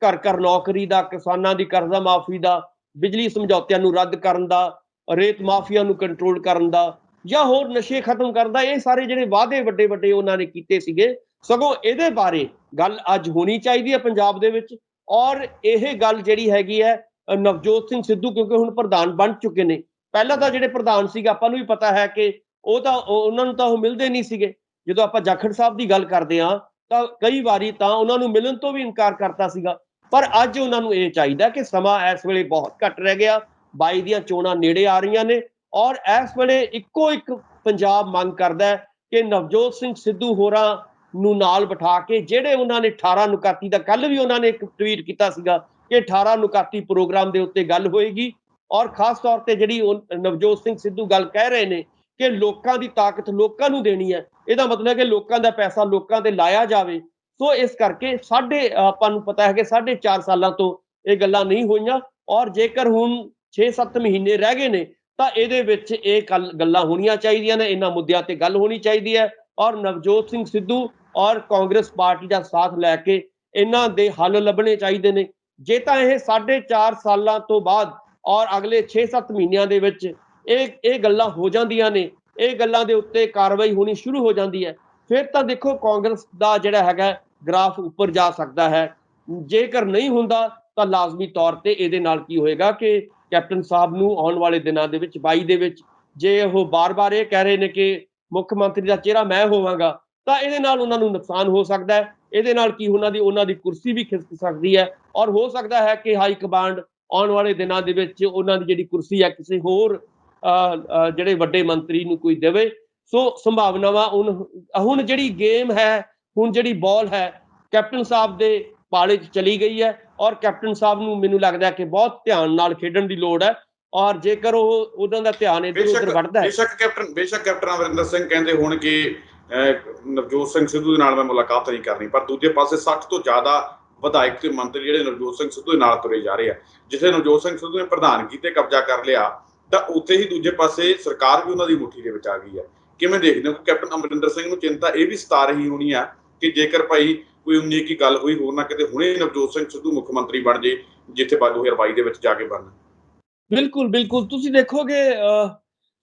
ਘਰ ਘਰ ਨੌਕਰੀ ਦਾ, ਕਿਸਾਨਾਂ ਦੀ ਕਰਜ਼ਾ ਮਾਫੀ ਦਾ, ਬਿਜਲੀ ਸਮਝੌਤਿਆਂ ਨੂੰ ਰੱਦ ਕਰਨ ਦਾ, ਰੇਤ ਮਾਫੀਆ ਨੂੰ ਕੰਟਰੋਲ ਕਰਨ ਦਾ, ਜਾਂ ਹੋਰ ਨਸ਼ੇ ਖਤਮ ਕਰਨ ਦਾ, ਇਹ ਸਾਰੇ ਜਿਹੜੇ ਵਾਅਦੇ ਵੱਡੇ ਵੱਡੇ ਉਹਨਾਂ ਨੇ ਕੀਤੇ ਸੀਗੇ, ਸਗੋਂ ਇਹਦੇ ਬਾਰੇ ਗੱਲ ਅੱਜ ਹੋਣੀ ਚਾਹੀਦੀ ਹੈ ਪੰਜਾਬ ਦੇ ਵਿੱਚ। ਔਰ ਇਹ ਗੱਲ ਜਿਹੜੀ ਹੈਗੀ ਹੈ ਨਵਜੋਤ ਸਿੰਘ ਸਿੱਧੂ, ਕਿਉਂਕਿ ਹੁਣ ਪ੍ਰਧਾਨ ਬਣ ਚੁੱਕੇ ਨੇ, ਪਹਿਲਾਂ ਤਾਂ ਜਿਹੜੇ ਪ੍ਰਧਾਨ ਸੀਗੇ ਆਪਾਂ ਨੂੰ ਵੀ ਪਤਾ ਹੈ ਕਿ ਉਹਨਾਂ ਨੂੰ ਤਾਂ ਉਹ ਮਿਲਦੇ ਨਹੀਂ ਸੀਗੇ। ਜਦੋਂ ਆਪਾਂ ਜਾਖੜ ਸਾਹਿਬ ਦੀ ਗੱਲ ਕਰਦੇ ਹਾਂ ਤਾਂ ਕਈ ਵਾਰੀ ਤਾਂ ਉਹਨਾਂ ਨੂੰ ਮਿਲਣ ਤੋਂ ਵੀ ਇਨਕਾਰ ਕਰਤਾ ਸੀਗਾ। ਪਰ ਅੱਜ ਉਹਨਾਂ ਨੂੰ ਇਹ ਚਾਹੀਦਾ ਕਿ ਸਮਾਂ ਇਸ ਵੇਲੇ ਬਹੁਤ ਘੱਟ ਰਹਿ ਗਿਆ, 22 ਦੀਆਂ ਚੋਣਾਂ ਨੇੜੇ ਆ ਰਹੀਆਂ ਨੇ ਔਰ ਇਸ ਵੇਲੇ ਇੱਕੋ ਇੱਕ ਪੰਜਾਬ ਮੰਗ ਕਰਦਾ ਹੈ ਕਿ ਨਵਜੋਤ ਸਿੰਘ ਸਿੱਧੂ ਹੋਰਾਂ ਨੂੰ ਨਾਲ ਬਿਠਾ ਕੇ, ਜਿਹੜੇ ਉਹਨਾਂ ਨੇ 18 ਨੁਕਾਤੀ ਦਾ, ਕੱਲ ਵੀ ਉਹਨਾਂ ਨੇ ਇੱਕ ਟਵੀਟ ਕੀਤਾ ਸੀਗਾ ਕਿ 18 ਨੁਕਾਤੀ ਪ੍ਰੋਗਰਾਮ ਦੇ ਉੱਤੇ ਗੱਲ ਹੋਏਗੀ। ਔਰ ਖਾਸ ਤੌਰ ਤੇ ਜਿਹੜੀ ਨਵਜੋਤ ਸਿੰਘ ਸਿੱਧੂ ਗੱਲ ਕਹਿ ਰਹੇ ਨੇ ਕਿ ਲੋਕਾਂ ਦੀ ਤਾਕਤ ਲੋਕਾਂ ਨੂੰ ਦੇਣੀ ਹੈ, ਇਹਦਾ ਮਤਲਬ ਹੈ ਕਿ ਲੋਕਾਂ ਦਾ ਪੈਸਾ ਲੋਕਾਂ ਤੇ ਲਾਇਆ ਜਾਵੇ। ਸੋ ਇਸ ਕਰਕੇ ਆਪਾਂ ਨੂੰ ਪਤਾ ਹੈ ਕਿ 4.5 ਸਾਲਾਂ ਤੋਂ ਇਹ ਗੱਲਾਂ ਨਹੀਂ ਹੋਈਆਂ ਔਰ ਜੇਕਰ ਹੁਣ 6-7 ਮਹੀਨੇ ਰਹਿ ਗਏ ਨੇ ਤਾਂ ਇਹਦੇ ਵਿੱਚ ਇਹ ਗੱਲਾਂ ਹੋਣੀਆਂ ਚਾਹੀਦੀਆਂ ਨੇ, ਇਹਨਾਂ ਮੁੱਦਿਆਂ ਤੇ ਗੱਲ ਹੋਣੀ ਚਾਹੀਦੀ ਹੈ। ਔਰ ਨਵਜੋਤ ਸਿੰਘ ਸਿੱਧੂ ਔਰ ਕਾਂਗਰਸ ਪਾਰਟੀ ਦਾ ਸਾਥ ਲੈ ਕੇ ਇਹਨਾਂ ਦੇ ਹੱਲ ਲੱਭਣੇ ਚਾਹੀਦੇ ਨੇ। ਜੇ ਤਾਂ ਇਹ 4.5 ਸਾਲਾਂ ਤੋਂ ਬਾਅਦ ਔਰ ਅਗਲੇ 6-7 ਮਹੀਨਿਆਂ ਦੇ ਵਿੱਚ ਇਹ ਗੱਲਾਂ ਹੋ ਜਾਂਦੀਆਂ ਨੇ, ਇਹ ਗੱਲਾਂ ਦੇ ਉੱਤੇ ਕਾਰਵਾਈ ਹੋਣੀ ਸ਼ੁਰੂ ਹੋ ਜਾਂਦੀ ਹੈ, ਫਿਰ ਤਾਂ ਦੇਖੋ ਕਾਂਗਰਸ ਦਾ ਜਿਹੜਾ ਹੈਗਾ ਗ੍ਰਾਫ ਉੱਪਰ ਜਾ ਸਕਦਾ ਹੈ। ਜੇਕਰ ਨਹੀਂ ਹੁੰਦਾ ਤਾਂ ਲਾਜ਼ਮੀ ਤੌਰ ਤੇ ਇਹਦੇ ਨਾਲ ਕੀ ਹੋਏਗਾ ਕਿ ਕੈਪਟਨ ਸਾਹਿਬ ਨੂੰ ਆਉਣ ਵਾਲੇ ਦਿਨਾਂ ਦੇ ਵਿੱਚ 22 ਦੇ ਵਿੱਚ ਜੇ ਉਹ ਬਾਰ-ਬਾਰ ਇਹ ਕਹਿ ਰਹੇ ਨੇ ਕਿ ਮੁੱਖ ਮੰਤਰੀ ਦਾ ਚਿਹਰਾ ਮੈਂ ਹੋਵਾਂਗਾ, ਤਾਂ ਇਹਦੇ ਨਾਲ ਉਹਨਾਂ ਨੂੰ ਨੁਕਸਾਨ ਹੋ ਸਕਦਾ ਹੈ। ਇਹਦੇ ਨਾਲ ਕੀ ਉਹਨਾਂ ਦੀ ਕੁਰਸੀ ਵੀ ਖਿਸਕ ਸਕਦੀ ਹੈ ਔਰ ਹੋ ਸਕਦਾ ਹੈ ਕਿ ਹਾਈ ਕਮਾਂਡ ਆਉਣ ਵਾਲੇ ਦਿਨਾਂ ਦੇ ਵਿੱਚ ਉਹਨਾਂ ਦੀ ਜਿਹੜੀ ਕੁਰਸੀ ਹੈ ਕਿਸੇ ਹੋਰ ਜਿਹੜੇ ਵੱਡੇ ਮੰਤਰੀ ਨੂੰ ਕੋਈ ਦੇਵੇ। ਸੋ ਸੰਭਾਵਨਾਵਾਂ ਹੁਣ ਜਿਹੜੀ ਗੇਮ ਹੈ, ਹੁਣ ਜਿਹੜੀ ਬਾਲ ਹੈ ਕੈਪਟਨ ਸਾਹਿਬ ਦੇ ਪਾਲੇ 'ਚ ਚਲੀ ਗਈ ਹੈ ਔਰ ਕੈਪਟਨ ਸਾਹਿਬ ਨੂੰ ਮੈਨੂੰ ਲੱਗਦਾ ਕਿ ਬਹੁਤ ਧਿਆਨ ਨਾਲ ਖੇਡਣ ਦੀ ਲੋੜ ਹੈ। ਔਰ ਜੇਕਰ ਉਹਨਾਂ ਦਾ ਧਿਆਨ ਇੱਧਰ ਉੱਧਰ ਵੱਧਦਾ ਹੈ, ਬੇਸ਼ੱਕ ਕੈਪਟਨ ਅਮਰਿੰਦਰ ਸਿੰਘ ਕਹਿੰਦੇ ਹੋਣ ਕਿ ਨਵਜੋਤ ਸਿੰਘ ਸਿੱਧੂ ਦੇ ਨਾਲ ਮੈਂ ਮੁਲਾਕਾਤ ਨਹੀਂ ਕਰਨੀ, ਪਰ ਦੂਜੇ ਪਾਸੇ 60 ਤੋਂ ਜ਼ਿਆਦਾ ਵਿਧਾਇਕ ਤੇ ਮੰਤਰੀ ਜਿਹੜੇ ਨਵਜੋਤ ਸਿੰਘ ਸਿੱਧੂ ਦੇ ਨਾਲ ਤੁਰੇ ਜਾ ਰਹੇ ਆ। ਜਿੱਥੇ ਨਵਜੋਤ ਸਿੰਘ ਸਿੱਧੂ ਨੇ ਪ੍ਰਧਾਨਗੀ ਤੇ ਕਬਜ਼ਾ ਕਰ ਲਿਆ ਤਾਂ ਉੱਥੇ ਹੀ ਦੂਜੇ ਪਾਸੇ ਸਰਕਾਰ ਵੀ ਉਹਨਾਂ ਦੀ ਮੁੱਠੀ ਦੇ ਵਿੱਚ ਆ ਗਈ ਹੈ। ਕਿਵੇਂ ਦੇਖਦੇ ਹੋ ਕਿ ਕੈਪਟਨ ਅਮਰਿੰਦਰ ਸਿੰਘ ਨੂੰ ਚਿੰਤਾ ਇਹ ਵੀ ਸਤਾ ਰਹੀ ਹੋਣੀ ਆ ਕਿ ਜੇਕਰ ਭਾਈ ਕੋਈ 19 ਕੀ ਗੱਲ ਹੋਈ, ਹੋਰ ਨਾ ਕਿਤੇ ਹੁਣੇ ਨਵਜੋਤ ਸਿੰਘ ਸਿੱਧੂ ਮੁੱਖ ਮੰਤਰੀ ਬਣ ਜੇ ਜਿੱਥੇ 2022 ਦੇ ਵਿੱਚ ਜਾ ਕੇ ਬਣਨਾ। ਬਿਲਕੁਲ ਤੁਸੀਂ ਦੇਖੋਗੇ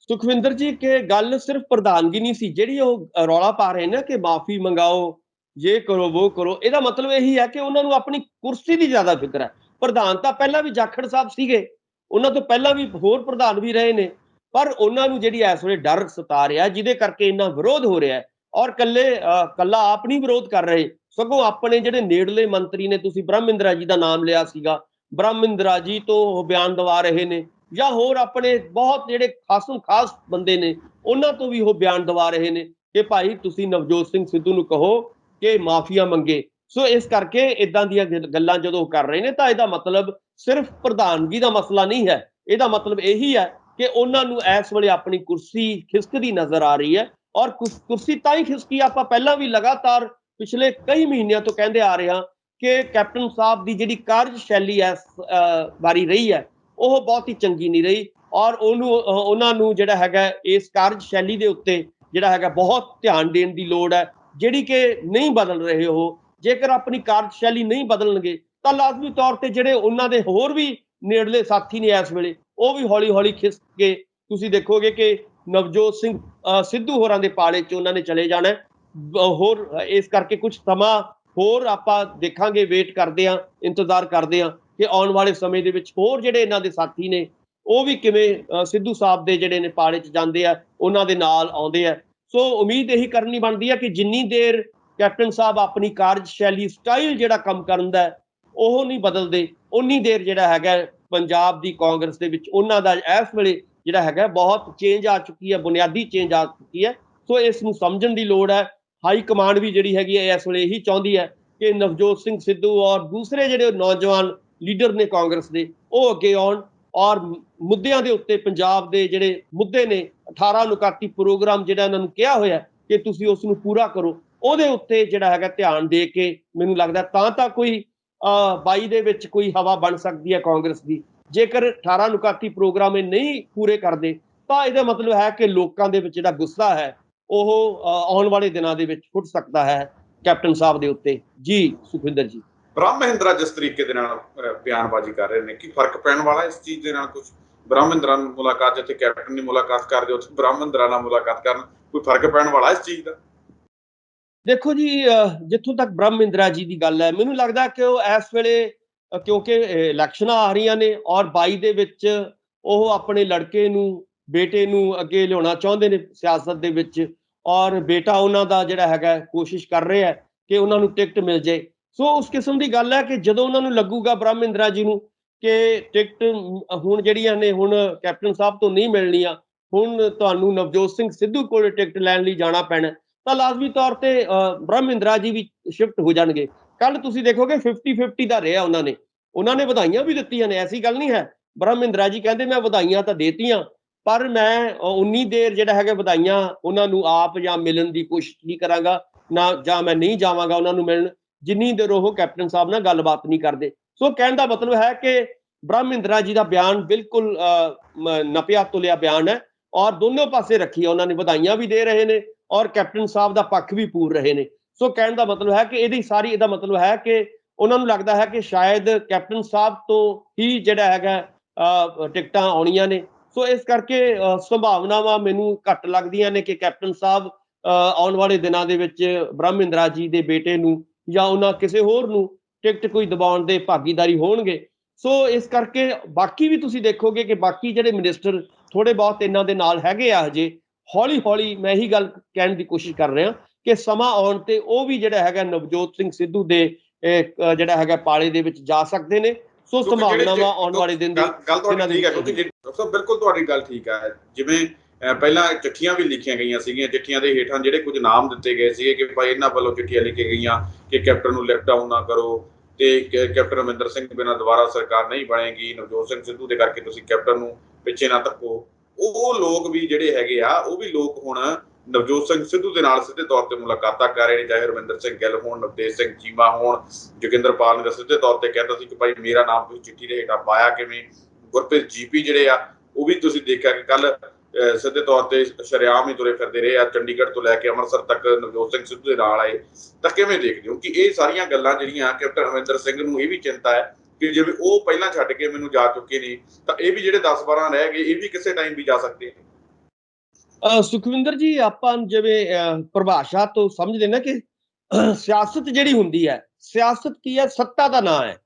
ਸੁਖਵਿੰਦਰ ਜੀ ਕਿ ਗੱਲ ਸਿਰਫ ਪ੍ਰਧਾਨਗੀ ਨਹੀਂ ਸੀ ਜਿਹੜੀ ਉਹ ਰੌਲਾ ਪਾ ਰਹੇ ਨੇ ਕਿ ਮਾਫੀ ਮੰਗਾਓ, ਇਹ ਕਰੋ ਉਹ ਕਰੋ। ਇਹਦਾ ਮਤਲਬ ਇਹੀ ਹੈ ਕਿ ਉਹਨਾਂ ਨੂੰ ਆਪਣੀ ਕੁਰਸੀ ਦੀ ਜ਼ਿਆਦਾ ਫਿਕਰ ਹੈ। ਪ੍ਰਧਾਨ ਤਾਂ ਪਹਿਲਾਂ ਵੀ ਜਾਖੜ ਸਾਹਿਬ ਸੀਗੇ, ਉਹਨਾਂ ਤੋਂ ਪਹਿਲਾਂ ਵੀ ਹੋਰ ਪ੍ਰਧਾਨ ਵੀ ਰਹੇ ਨੇ, ਪਰ ਉਹਨਾਂ ਨੂੰ ਜਿਹੜੀ ਇਸ ਵੇਲੇ ਡਰ ਸਤਾ ਰਿਹਾ ਜਿਹਦੇ ਕਰਕੇ ਇੰਨਾ ਵਿਰੋਧ ਹੋ ਰਿਹਾ ਹੈ। ਔਰ ਕੱਲਾ ਆਪ ਨਹੀਂ ਵਿਰੋਧ ਕਰ ਰਹੇ, ਸਗੋਂ ਆਪਣੇ ਜਿਹੜੇ ਨੇੜਲੇ ਮੰਤਰੀ ਨੇ, ਤੁਸੀਂ ਬ੍ਰਹਮਿੰਦਰਾ ਜੀ ਦਾ ਨਾਮ ਲਿਆ ਸੀਗਾ, ਬ੍ਰਹਮਿੰਦਰਾ ਜੀ ਤੋਂ ਉਹ ਬਿਆਨ ਦਵਾ ਰਹੇ ਨੇ, ਜਾਂ ਹੋਰ ਆਪਣੇ ਬਹੁਤ ਜਿਹੜੇ ਖਾਸ ਬੰਦੇ ਨੇ ਉਹਨਾਂ ਤੋਂ ਵੀ ਉਹ ਬਿਆਨ ਦਵਾ ਰਹੇ ਨੇ ਕਿ ਭਾਈ ਤੁਸੀਂ ਨਵਜੋਤ ਸਿੰਘ ਸਿੱਧੂ ਨੂੰ ਕਹੋ ਕਿ ਮਾਫੀਆ ਮੰਗੇ। ਸੋ ਇਸ ਕਰਕੇ ਇਦਾਂ ਦੀਆਂ ਗੱਲਾਂ ਜਦੋਂ ਕਰ ਰਹੇ ਨੇ ਤਾਂ ਇਹਦਾ ਮਤਲਬ ਸਿਰਫ ਪ੍ਰਧਾਨਗੀ ਦਾ ਮਸਲਾ ਨਹੀਂ ਹੈ। ਇਹਦਾ ਮਤਲਬ ਇਹੀ ਹੈ ਕਿ ਉਹਨਾਂ ਨੂੰ ਇਸ ਵੇਲੇ ਆਪਣੀ ਕੁਰਸੀ ਖਿਸਕਦੀ ਨਜ਼ਰ ਆ ਰਹੀ ਹੈ। ਔਰ ਕੁਰਸੀ ਤਾਂ ਹੀ ਖਿਸਕੀ, ਆਪਾਂ ਪਹਿਲਾਂ ਵੀ ਲਗਾਤਾਰ ਪਿਛਲੇ ਕਈ ਮਹੀਨਿਆਂ ਤੋਂ ਕਹਿੰਦੇ ਆ ਰਹੇ ਹਾਂ ਕਿ ਕੈਪਟਨ ਸਾਹਿਬ ਦੀ ਜਿਹੜੀ ਕਾਰਜਸ਼ੈਲੀ ਇਸ ਵਾਰੀ ਰਹੀ ਹੈ ਉਹ ਬਹੁਤ ਹੀ ਚੰਗੀ ਨਹੀਂ ਰਹੀ ਔਰ ਉਹਨਾਂ ਨੂੰ ਜਿਹੜਾ ਹੈਗਾ ਇਸ ਕਾਰਜਸ਼ੈਲੀ ਦੇ ਉੱਤੇ ਜਿਹੜਾ ਹੈਗਾ ਬਹੁਤ ਧਿਆਨ ਦੇਣ ਦੀ ਲੋੜ ਹੈ, ਜਿਹੜੀ ਕਿ ਨਹੀਂ ਬਦਲ ਰਹੇ ਉਹ। ਜੇਕਰ ਆਪਣੀ ਕਾਰਜਸ਼ੈਲੀ ਨਹੀਂ ਬਦਲਣਗੇ ਤਾਂ ਲਾਜ਼ਮੀ ਤੌਰ ਤੇ ਜਿਹੜੇ ਉਹਨਾਂ ਦੇ ਹੋਰ ਵੀ ਨੇੜਲੇ ਸਾਥੀ ਨੇ ਇਸ ਵੇਲੇ ਉਹ ਵੀ ਹੌਲੀ ਖਿਸਕ ਕੇ ਤੁਸੀਂ ਦੇਖੋਗੇ ਕਿ ਨਵਜੋਤ ਸਿੰਘ ਸਿੱਧੂ ਹੋਰਾਂ ਦੇ ਪਾਲੇ 'ਚ ਉਹਨਾਂ ਨੇ ਚਲੇ ਜਾਣਾ। ਹੋਰ ਇਸ ਕਰਕੇ ਕੁਝ ਸਮਾਂ ਹੋਰ ਆਪਾਂ ਦੇਖਾਂਗੇ, ਵੇਟ ਕਰਦੇ ਹਾਂ, ਇੰਤਜ਼ਾਰ ਕਰਦੇ ਹਾਂ ਕਿ ਆਉਣ ਵਾਲੇ ਸਮੇਂ ਦੇ ਵਿੱਚ ਹੋਰ ਜਿਹੜੇ ਇਹਨਾਂ ਦੇ ਸਾਥੀ ਨੇ ਉਹ ਵੀ ਕਿਵੇਂ ਸਿੱਧੂ ਸਾਹਿਬ ਦੇ ਜਿਹੜੇ ਨੇ ਪਾਲੇ 'ਚ ਜਾਂਦੇ ਆ, ਉਹਨਾਂ ਦੇ ਨਾਲ ਆਉਂਦੇ ਆ। ਸੋ ਉਮੀਦ ਇਹੀ ਕਰਨੀ ਬਣਦੀ ਹੈ ਕਿ ਜਿੰਨੀ ਦੇਰ ਕੈਪਟਨ ਸਾਹਿਬ ਆਪਣੀ ਕਾਰਜਸ਼ੈਲੀ ਸਟਾਈਲ ਜਿਹੜਾ ਕੰਮ ਕਰਨ ਦਾ ਉਹ ਨਹੀਂ ਬਦਲਦੇ, ਉਨੀ ਦੇਰ ਜਿਹੜਾ ਹੈਗਾ ਪੰਜਾਬ ਦੀ ਕਾਂਗਰਸ ਦੇ ਵਿੱਚ ਉਹਨਾਂ ਦਾ ਇਸ ਵੇਲੇ ਜਿਹੜਾ ਹੈਗਾ ਬਹੁਤ ਚੇਂਜ ਆ ਚੁੱਕੀ ਹੈ, ਬੁਨਿਆਦੀ ਚੇਂਜ ਆ ਚੁੱਕੀ ਹੈ। ਸੋ ਇਸ ਨੂੰ ਸਮਝਣ ਦੀ ਲੋੜ ਹੈ। ਹਾਈ ਕਮਾਂਡ ਵੀ ਜਿਹੜੀ ਹੈਗੀ ਹੈ ਇਸ ਵੇਲੇ ਇਹੀ ਚਾਹੁੰਦੀ ਹੈ ਕਿ ਨਵਜੋਤ ਸਿੰਘ ਸਿੱਧੂ ਔਰ ਦੂਸਰੇ ਜਿਹੜੇ ਨੌਜਵਾਨ ਲੀਡਰ ਨੇ ਕਾਂਗਰਸ ਦੇ ਉਹ ਅੱਗੇ ਆਉਣ ਔਰ ਮੁੱਦਿਆਂ ਦੇ ਉੱਤੇ, ਪੰਜਾਬ ਦੇ ਜਿਹੜੇ ਮੁੱਦੇ ਨੇ 18 ਨੁਕਾਤੀ ਪ੍ਰੋਗਰਾਮ ਜਿਹੜਾ ਇਹਨਾਂ ਨੂੰ ਕਿਹਾ ਹੋਇਆ ਕਿ ਤੁਸੀਂ ਉਸ ਨੂੰ ਪੂਰਾ ਕਰੋ, ਉਹਦੇ ਉੱਤੇ ਜਿਹੜਾ ਹੈਗਾ ਧਿਆਨ ਦੇ ਕੇ ਮੈਨੂੰ ਲੱਗਦਾ ਤਾਂ ਕੋਈ 22 ਦੇ ਵਿੱਚ ਕੋਈ ਹਵਾ ਬਣ ਸਕਦੀ ਹੈ ਕਾਂਗਰਸ ਦੀ। ਜੇਕਰ 18 ਨੁਕਾਤੀ ਪ੍ਰੋਗਰਾਮ ਇਹ ਨਹੀਂ ਪੂਰੇ ਕਰਦੇ ਤਾਂ ਇਹਦਾ ਮਤਲਬ ਹੈ ਕਿ ਲੋਕਾਂ ਦੇ ਵਿੱਚ ਜਿਹੜਾ ਗੁੱਸਾ ਹੈ ਉਹ ਆਉਣ ਵਾਲੇ ਦਿਨਾਂ ਦੇ ਵਿੱਚ ਫੁੱਟ ਸਕਦਾ ਹੈ ਕੈਪਟਨ ਸਾਹਿਬ ਦੇ ਉੱਤੇ। ਜੀ ਸੁਖਵਿੰਦਰ ਜੀ, ਬ੍ਰਹਮ ਮਹਿੰਦਰਾ ਜਿਸ ਤਰੀਕੇ ਦੇ ਨਾਲ ਬਿਆਨਬਾਜ਼ੀ ਕਰ ਰਹੇ ਨੇ, ਕੀ ਫਰਕ ਪੈਣ ਵਾਲਾ ਇਸ ਚੀਜ਼ ਦੇ ਨਾਲ? ਕੁਝ ਬ੍ਰਹਮ ਮਹਿੰਦਰਾ ਨਾਲ ਮੁਲਾਕਾਤ ਜਿੱਥੇ ਕੈਪਟਨ ਦੀ ਮੁਲਾਕਾਤ ਕਰਦੇ ਉੱਥੇ ਬ੍ਰਹਮ ਮਹਿੰਦਰਾ ਨਾਲ ਮੁਲਾਕਾਤ ਕਰਨ, ਕੋਈ ਫਰਕ ਪੈਣ ਵਾਲਾ ਇਸ ਚੀਜ਼ ਦਾ? ਦੇਖੋ ਜੀ, ਜਿੱਥੋਂ ਤੱਕ ਬ੍ਰਹਮ ਮਹਿੰਦਰਾ ਜੀ ਦੀ ਗੱਲ ਹੈ, ਮੈਨੂੰ ਲੱਗਦਾ ਕਿ ਉਹ ਇਸ ਵੇਲੇ ਕਿਉਂਕਿ ਇਲੈਕਸ਼ਨਾਂ ਆ ਰਹੀਆਂ ਨੇ ਔਰ 22 ਦੇ ਵਿੱਚ ਉਹ ਆਪਣੇ ਲੜਕੇ ਨੂੰ, ਬੇਟੇ ਨੂੰ ਅੱਗੇ ਲਿਆਉਣਾ ਚਾਹੁੰਦੇ ਨੇ ਸਿਆਸਤ ਦੇ ਵਿੱਚ ਔਰ ਬੇਟਾ ਉਹਨਾਂ ਦਾ ਜਿਹੜਾ ਹੈਗਾ ਕੋਸ਼ਿਸ਼ ਕਰ ਰਿਹਾ ਹੈ ਕਿ ਉਹਨਾਂ ਨੂੰ ਟਿਕਟ ਮਿਲ ਜਾਏ। ਸੋ ਉਸ ਕਿਸਮ ਦੀ ਗੱਲ ਹੈ ਕਿ ਜਦੋਂ ਉਹਨਾਂ ਨੂੰ ਲੱਗੂਗਾ ਬ੍ਰਹਮ ਮਹਿੰਦਰਾ ਜੀ ਨੂੰ ਕਿ ਟਿਕਟ ਹੁਣ ਜਿਹੜੀਆਂ ਨੇ ਹੁਣ ਕੈਪਟਨ ਸਾਹਿਬ ਤੋਂ ਨਹੀਂ ਮਿਲਣੀਆਂ, ਹੁਣ ਤੁਹਾਨੂੰ ਨਵਜੋਤ ਸਿੰਘ ਸਿੱਧੂ ਕੋਲ ਟਿਕਟ ਲੈਣ ਲਈ ਜਾਣਾ ਪੈਣਾ, ਤਾਂ ਲਾਜ਼ਮੀ ਤੌਰ ਤੇ ਬ੍ਰਹਮ ਮਹਿੰਦਰਾ ਜੀ ਵੀ ਸ਼ਿਫਟ ਹੋ ਜਾਣਗੇ। ਕੱਲ ਤੁਸੀਂ ਦੇਖੋਗੇ 50-50 ਦਾ ਰਿਹਾ ਉਹਨਾਂ ਨੇ ਵਧਾਈਆਂ ਵੀ ਦਿੱਤੀਆਂ ਨੇ, ਐਸੀ ਗੱਲ ਨਹੀਂ ਹੈ। ਬ੍ਰਹਮ ਮਹਿੰਦਰਾ ਜੀ ਕਹਿੰਦੇ ਮੈਂ ਵਧਾਈਆਂ ਤਾਂ ਦੇਤੀਆਂ ਪਰ ਮੈਂ ਉਨੀ ਦੇਰ ਜਿਹੜਾ ਹੈਗਾ ਵਧਾਈਆਂ ਉਹਨਾਂ ਨੂੰ ਆਪ ਜਾਂ ਮਿਲਣ ਦੀ ਕੋਸ਼ਿਸ਼ ਨਹੀਂ ਕਰਾਂਗਾ ਨਾ, ਜਾਂ ਮੈਂ ਨਹੀਂ ਜਾਵਾਂਗਾ ਉਹਨਾਂ ਨੂੰ ਮਿਲਣ ਜਿੰਨੀ ਦੇਰ ਉਹ ਕੈਪਟਨ ਸਾਹਿਬ ਨਾਲ ਗੱਲਬਾਤ ਨਹੀਂ ਕਰਦੇ। ਸੋ ਕਹਿਣ ਦਾ ਮਤਲਬ ਹੈ ਕਿ ਬ੍ਰਹਮ ਮਹਿੰਦਰਾ ਜੀ ਦਾ ਬਿਆਨ ਬਿਲਕੁਲ ਨਪਿਆ ਤੁਲਿਆ ਬਿਆਨ ਹੈ ਔਰ ਦੋਨੋਂ ਪਾਸੇ ਰੱਖੀ ਉਹਨਾਂ ਨੇ, ਵਧਾਈਆਂ ਵੀ ਦੇ ਰਹੇ ਨੇ ਔਰ ਕੈਪਟਨ ਸਾਹਿਬ ਦਾ ਪੱਖ ਵੀ ਪੂਰ ਰਹੇ ਨੇ। ਸੋ ਕਹਿਣ ਦਾ ਮਤਲਬ ਹੈ ਕਿ ਇਹਦਾ ਮਤਲਬ ਹੈ ਕਿ ਉਹਨਾਂ ਨੂੰ ਲੱਗਦਾ ਹੈ ਕਿ ਸ਼ਾਇਦ ਕੈਪਟਨ ਸਾਹਿਬ ਤੋਂ ਹੀ ਜਿਹੜਾ ਹੈਗਾ ਟਿਕਟਾਂ ਆਉਣੀਆਂ ਨੇ। ਸੋ ਇਸ ਕਰਕੇ ਸੰਭਾਵਨਾਵਾਂ ਮੈਨੂੰ ਘੱਟ ਲੱਗਦੀਆਂ ਨੇ ਕਿ ਕੈਪਟਨ ਸਾਹਿਬ ਆਉਣ ਵਾਲੇ ਦਿਨਾਂ ਦੇ ਵਿੱਚ ਬ੍ਰਹਮਿੰਦਰਾ ਜੀ ਦੇ ਬੇਟੇ ਨੂੰ ਜਾਂ ਉਹਨਾਂ ਕਿਸੇ ਹੋਰ ਨੂੰ ਟਿਕਟ ਕੋਈ ਦਿਵਾਉਣ ਦੇ ਭਾਗੀਦਾਰੀ ਹੋਣਗੇ। ਸੋ ਇਸ ਕਰਕੇ ਬਾਕੀ ਵੀ ਤੁਸੀਂ ਦੇਖੋਗੇ ਕਿ ਬਾਕੀ ਜਿਹੜੇ ਮਿਨਿਸਟਰ ਥੋੜੇ ਬਹੁਤ ਇਹਨਾਂ ਦੇ ਨਾਲ ਹੈਗੇ ਆ ਹਜੇ, ਹੌਲੀ ਹੌਲੀ ਮੈਂ ਇਹੀ ਗੱਲ ਕਹਿਣ ਦੀ ਕੋਸ਼ਿਸ਼ ਕਰ ਰਿਹਾ ਕਿ ਸਮਾਂ ਆਉਣ ਤੇ ਉਹ ਵੀ ਜਿਹੜਾ ਹੈਗਾ ਨਵਜੋਤ ਸਿੰਘ ਸਿੱਧੂ ਦੇ ਜਿਹੜਾ ਹੈਗਾ ਪਾਲੇ ਦੇ ਵਿੱਚ ਜਾ ਸਕਦੇ ਨੇ। ਸੋ ਸੰਭਾਵਨਾਵਾਂ ਆਉਣ ਵਾਲੇ ਦਿਨ ਦੀ ਗੱਲ ਤੁਹਾਡੀ ਠੀਕ ਹੈ, ਕਿਉਂਕਿ ਬਿਲਕੁਲ ਤੁਹਾਡੀ ਗੱਲ ਠੀਕ ਹੈ। ਜਿਵੇਂ ਪਹਿਲਾਂ ਚਿੱਠੀਆਂ ਵੀ ਲਿਖੀਆਂ ਗਈਆਂ ਸੀਗੀਆਂ, ਚਿੱਠੀਆਂ ਦੇ ਹੇਠਾਂ ਜਿਹੜੇ ਕੁਝ ਨਾਮ ਦਿੱਤੇ ਗਏ ਸੀਗੇ ਕਿ ਭਾਈ ਇਹਨਾਂ ਵੱਲੋਂ ਚਿੱਠੀਆਂ ਲਿਖੀਆਂ ਗਈਆਂ ਕਿ ਕੈਪਟਨ ਨੂੰ ਲਿਫਟ ਡਾਊਨ ਨਾ ਕਰੋ ਤੇ ਕੈਪਟਨ ਅਮਰਿੰਦਰ ਸਿੰਘ ਬਿਨਾਂ ਦੁਬਾਰਾ ਸਰਕਾਰ ਨਹੀਂ ਬਣੇਗੀ, ਨਵਜੋਤ ਸਿੰਘ ਸਿੱਧੂ ਦੇ ਕਰਕੇ ਤੁਸੀਂ ਕੈਪਟਨ ਨੂੰ ਪਿੱਛੇ ਨਾ ਧੱਕੋ। ਉਹ ਲੋਕ ਵੀ ਜਿਹੜੇ ਹੈਗੇ ਆ, ਉਹ ਵੀ ਲੋਕ ਹੁਣ ਨਵਜੋਤ ਸਿੰਘ ਸਿੱਧੂ ਦੇ ਨਾਲ ਸਿੱਧੇ ਤੌਰ ਤੇ ਮੁਲਾਕਾਤਾਂ ਕਰ ਰਹੇ ਨੇ, ਚਾਹੇ ਹਰਮਿੰਦਰ ਸਿੰਘ ਗਿੱਲ ਹੋਣ, ਨਵਤੇਜ ਸਿੰਘ ਚੀਮਾ ਹੋਣ, ਜੋਗਿੰਦਰਪਾਲ ਨੇ ਸਿੱਧੇ ਤੌਰ ਤੇ ਕਹਿੰਦਾ ਸੀ ਕਿ ਭਾਈ ਮੇਰਾ ਨਾਮ ਤੁਸੀਂ ਚਿੱਠੀ ਦੇ ਹੇਠਾਂ ਪਾਇਆ ਕਿਵੇਂ। ਗੁਰਪ੍ਰੀਤ ਜੀਪੀ ਜਿਹੜੇ ਆ ਉਹ ਵੀ ਤੁਸੀਂ ਦੇਖਿਆ ਕਿ ਕੱਲ ਸਿੱਧੇ ਤੌਰ ਤੇ ਸ਼ਰੇਆਮ ਹੀ ਤੁਰੇ ਫਿਰਦੇ ਰਹੇ ਆ, ਚੰਡੀਗੜ੍ਹ ਤੋਂ ਲੈ ਕੇ ਅੰਮ੍ਰਿਤਸਰ ਤੱਕ ਨਵਜੋਤ ਸਿੰਘ ਸਿੱਧੂ ਦੇ ਨਾਲ ਆਏ। ਤਾਂ ਕਿਵੇਂ ਦੇਖਦੇ ਹੋ ਕਿ ਇਹ ਸਾਰੀਆਂ ਗੱਲਾਂ ਜਿਹੜੀਆਂ ਕੈਪਟਨ ਅਮਰਿੰਦਰ ਸਿੰਘ ਨੂੰ ਇਹ ਵੀ ਚਿੰਤਾ ਹੈ ਕਿ ਜਿਵੇਂ ਉਹ ਪਹਿਲਾਂ ਛੱਡ ਕੇ ਮੈਨੂੰ ਜਾ ਚੁੱਕੇ ਨੇ ਤਾਂ ਇਹ ਵੀ ਜਿਹੜੇ 10-12 ਰਹਿ ਗਏ ਇਹ ਵੀ ਕਿਸੇ ਟਾਈਮ ਵੀ ਜਾ ਸਕਦੇ ਨੇ। ਸੁਖਵਿੰਦਰ ਜੀ, ਆਪਾਂ ਜਿਵੇਂ ਪਰਿਭਾਸ਼ਾ ਤੋਂ ਸਮਝਦੇ ਨਾ ਕਿ ਸਿਆਸਤ ਜਿਹੜੀ ਹੁੰਦੀ ਹੈ, ਸਿਆਸਤ ਕੀ ਹੈ? ਸੱਤਾ ਦਾ ਨਾਂ ਹੈ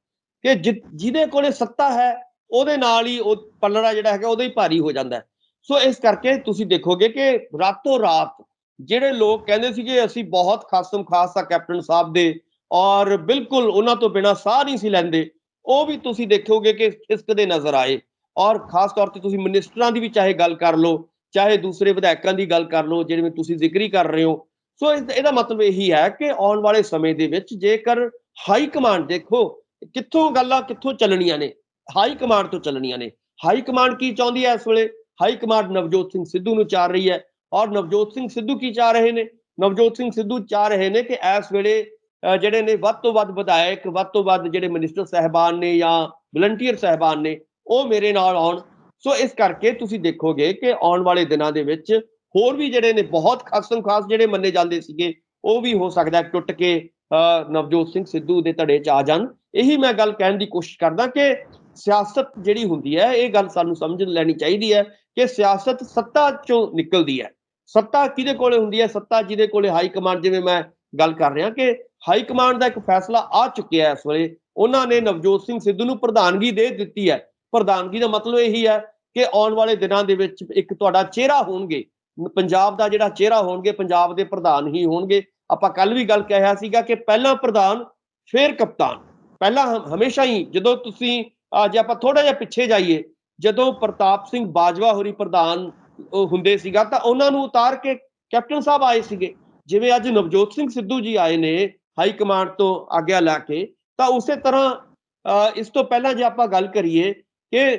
ਕਿ ਜਿਹਦੇ ਕੋਲੇ ਸੱਤਾ ਹੈ ਉਹਦੇ ਨਾਲ ਹੀ ਉਹ ਪੱਲੜਾ ਜਿਹੜਾ ਹੈਗਾ ਉਹਦਾ ਹੀ ਭਾਰੀ ਹੋ ਜਾਂਦਾ। ਸੋ ਇਸ ਕਰਕੇ ਤੁਸੀਂ ਦੇਖੋਗੇ ਕਿ ਰਾਤੋਂ ਰਾਤ ਜਿਹੜੇ ਲੋਕ ਕਹਿੰਦੇ ਸੀਗੇ ਅਸੀਂ ਬਹੁਤ ਖਾਸਮ ਖਾਸ ਆ ਕੈਪਟਨ ਸਾਹਿਬ ਦੇ ਔਰ ਬਿਲਕੁਲ ਉਹਨਾਂ ਤੋਂ ਬਿਨਾਂ ਸਾਹ ਨਹੀਂ ਸੀ ਲੈਂਦੇ, ਉਹ ਵੀ ਤੁਸੀਂ ਦੇਖੋਗੇ ਕਿ ਖਿਸਕਦੇ ਨਜ਼ਰ ਆਏ। ਔਰ ਖਾਸ ਤੌਰ ਤੇ ਤੁਸੀਂ ਮਿਨਿਸਟਰਾਂ ਦੀ ਵੀ ਚਾਹੇ ਗੱਲ ਕਰ ਲਓ, ਚਾਹੇ ਦੂਸਰੇ ਵਿਧਾਇਕਾਂ ਦੀ ਗੱਲ ਕਰ ਲਓ, ਜਿਵੇਂ ਤੁਸੀਂ ਜ਼ਿਕਰ ਕਰ ਰਹੇ ਹੋ। ਸੋ ਇਹਦਾ ਮਤਲਬ ਇਹੀ ਹੈ ਕਿ ਆਉਣ ਵਾਲੇ ਸਮੇਂ ਦੇ ਵਿੱਚ ਜੇਕਰ ਹਾਈ ਕਮਾਂਡ, ਦੇਖੋ ਕਿੱਥੋਂ ਗੱਲਾਂ ਕਿੱਥੋਂ ਚੱਲਣੀਆਂ ਨੇ, ਹਾਈ ਕਮਾਂਡ ਤੋਂ ਚੱਲਣੀਆਂ ਨੇ। ਹਾਈ ਕਮਾਂਡ ਕੀ ਚਾਹੁੰਦੀ ਹੈ ਇਸ ਵੇਲੇ? ਹਾਈ ਕਮਾਂਡ ਨਵਜੋਤ ਸਿੰਘ ਸਿੱਧੂ ਨੂੰ ਚਾਹ ਰਹੀ ਹੈ। ਔਰ ਨਵਜੋਤ ਸਿੰਘ ਸਿੱਧੂ ਕੀ ਚਾਹ ਰਹੇ ਨੇ? ਨਵਜੋਤ ਸਿੰਘ ਸਿੱਧੂ ਚਾਹ ਰਹੇ ਨੇ ਕਿ ਇਸ ਵੇਲੇ ਜਿਹੜੇ ਨੇ ਵੱਧ ਤੋਂ ਵੱਧ ਵਿਧਾਇਕ, ਵੱਧ ਤੋਂ ਵੱਧ ਜਿਹੜੇ ਮਿਨਿਸਟਰ ਸਾਹਿਬਾਨ ਨੇ ਜਾਂ ਵਲੰਟੀਅਰ ਸਾਹਿਬਾਨ ਨੇ ਉਹ ਮੇਰੇ ਨਾਲ ਆਉਣ। ਸੋ ਇਸ ਕਰਕੇ ਤੁਸੀਂ ਦੇਖੋਗੇ ਕਿ ਆਉਣ ਵਾਲੇ ਦਿਨਾਂ ਦੇ ਵਿੱਚ ਹੋਰ ਵੀ ਜਿਹੜੇ ਨੇ ਬਹੁਤ ਖਾਸਮ ਖਾਸ ਜਿਹੜੇ ਮੰਨੇ ਜਾਂਦੇ ਸੀਗੇ ਉਹ ਵੀ ਹੋ ਸਕਦਾ ਟੁੱਟ ਕੇ ਨਵਜੋਤ ਸਿੰਘ ਸਿੱਧੂ ਦੇ ਧੜੇ 'ਚ ਆ ਜਾਣ। ਇਹੀ ਮੈਂ ਗੱਲ ਕਹਿਣ ਦੀ ਕੋਸ਼ਿਸ਼ ਕਰਦਾ ਕਿ ਸਿਆਸਤ ਜਿਹੜੀ ਹੁੰਦੀ ਹੈ ਇਹ ਗੱਲ ਸਾਨੂੰ ਸਮਝ ਲੈਣੀ ਚਾਹੀਦੀ ਹੈ ਕਿ ਸਿਆਸਤ ਸੱਤਾ 'ਚੋਂ ਨਿਕਲਦੀ ਹੈ। ਸੱਤਾ ਕਿਹਦੇ ਕੋਲੇ ਹੁੰਦੀ ਹੈ? ਸੱਤਾ ਜਿਹਦੇ ਕੋਲੇ ਹਾਈ ਕਮਾਂਡ, ਜਿਵੇਂ ਮੈਂ ਗੱਲ ਕਰ ਰਿਹਾ ਕਿ ਹਾਈ ਕਮਾਂਡ ਦਾ ਇੱਕ ਫੈਸਲਾ ਆ ਚੁੱਕਿਆ ਇਸ ਵੇਲੇ, ਉਹਨਾਂ ਨੇ ਨਵਜੋਤ ਸਿੰਘ ਸਿੱਧੂ ਨੂੰ ਪ੍ਰਧਾਨਗੀ ਦੇ ਦਿੱਤੀ ਹੈ। ਪ੍ਰਧਾਨਗੀ ਦਾ ਮਤਲਬ ਇਹੀ ਹੈ ਕਿ ਆਉਣ ਵਾਲੇ ਦਿਨਾਂ ਦੇ ਵਿੱਚ ਇੱਕ ਤੁਹਾਡਾ ਚਿਹਰਾ ਹੋਣਗੇ, ਪੰਜਾਬ ਦਾ ਜਿਹੜਾ ਚਿਹਰਾ ਹੋਣਗੇ, ਪੰਜਾਬ ਦੇ ਪ੍ਰਧਾਨ ਹੀ ਹੋਣਗੇ। ਆਪਾਂ ਕੱਲ ਵੀ ਗੱਲ ਕਿਹਾ ਸੀਗਾ ਕਿ ਪਹਿਲਾਂ ਪ੍ਰਧਾਨ ਫਿਰ ਕਪਤਾਨ। ਪਹਿਲਾਂ ਹਮੇਸ਼ਾ ਹੀ ਜਦੋਂ ਤੁਸੀਂ ਜੇ ਆਪਾਂ ਥੋੜਾ ਜਿਹਾ ਪਿੱਛੇ ਜਾਈਏ, ਜਦੋਂ ਪ੍ਰਤਾਪ ਸਿੰਘ ਬਾਜਵਾ ਹੋਰੀ ਪ੍ਰਧਾਨ ਹੁੰਦੇ ਸੀਗਾ ਤਾਂ ਉਹਨਾਂ ਨੂੰ ਉਤਾਰ ਕੇ ਕੈਪਟਨ ਸਾਹਿਬ ਆਏ ਸੀਗੇ। ਜਿਵੇਂ ਅੱਜ ਨਵਜੋਤ ਸਿੰਘ ਸਿੱਧੂ ਜੀ ਆਏ ਨੇ ਹਾਈ ਕਮਾਂਡ ਤੋਂ ਆਗਿਆ ਲੈ ਕੇ, ਤਾਂ ਉਸੇ ਤਰ੍ਹਾਂ ਇਸ ਤੋਂ ਪਹਿਲਾਂ ਜੇ ਆਪਾਂ ਗੱਲ ਕਰੀਏ ਕਿ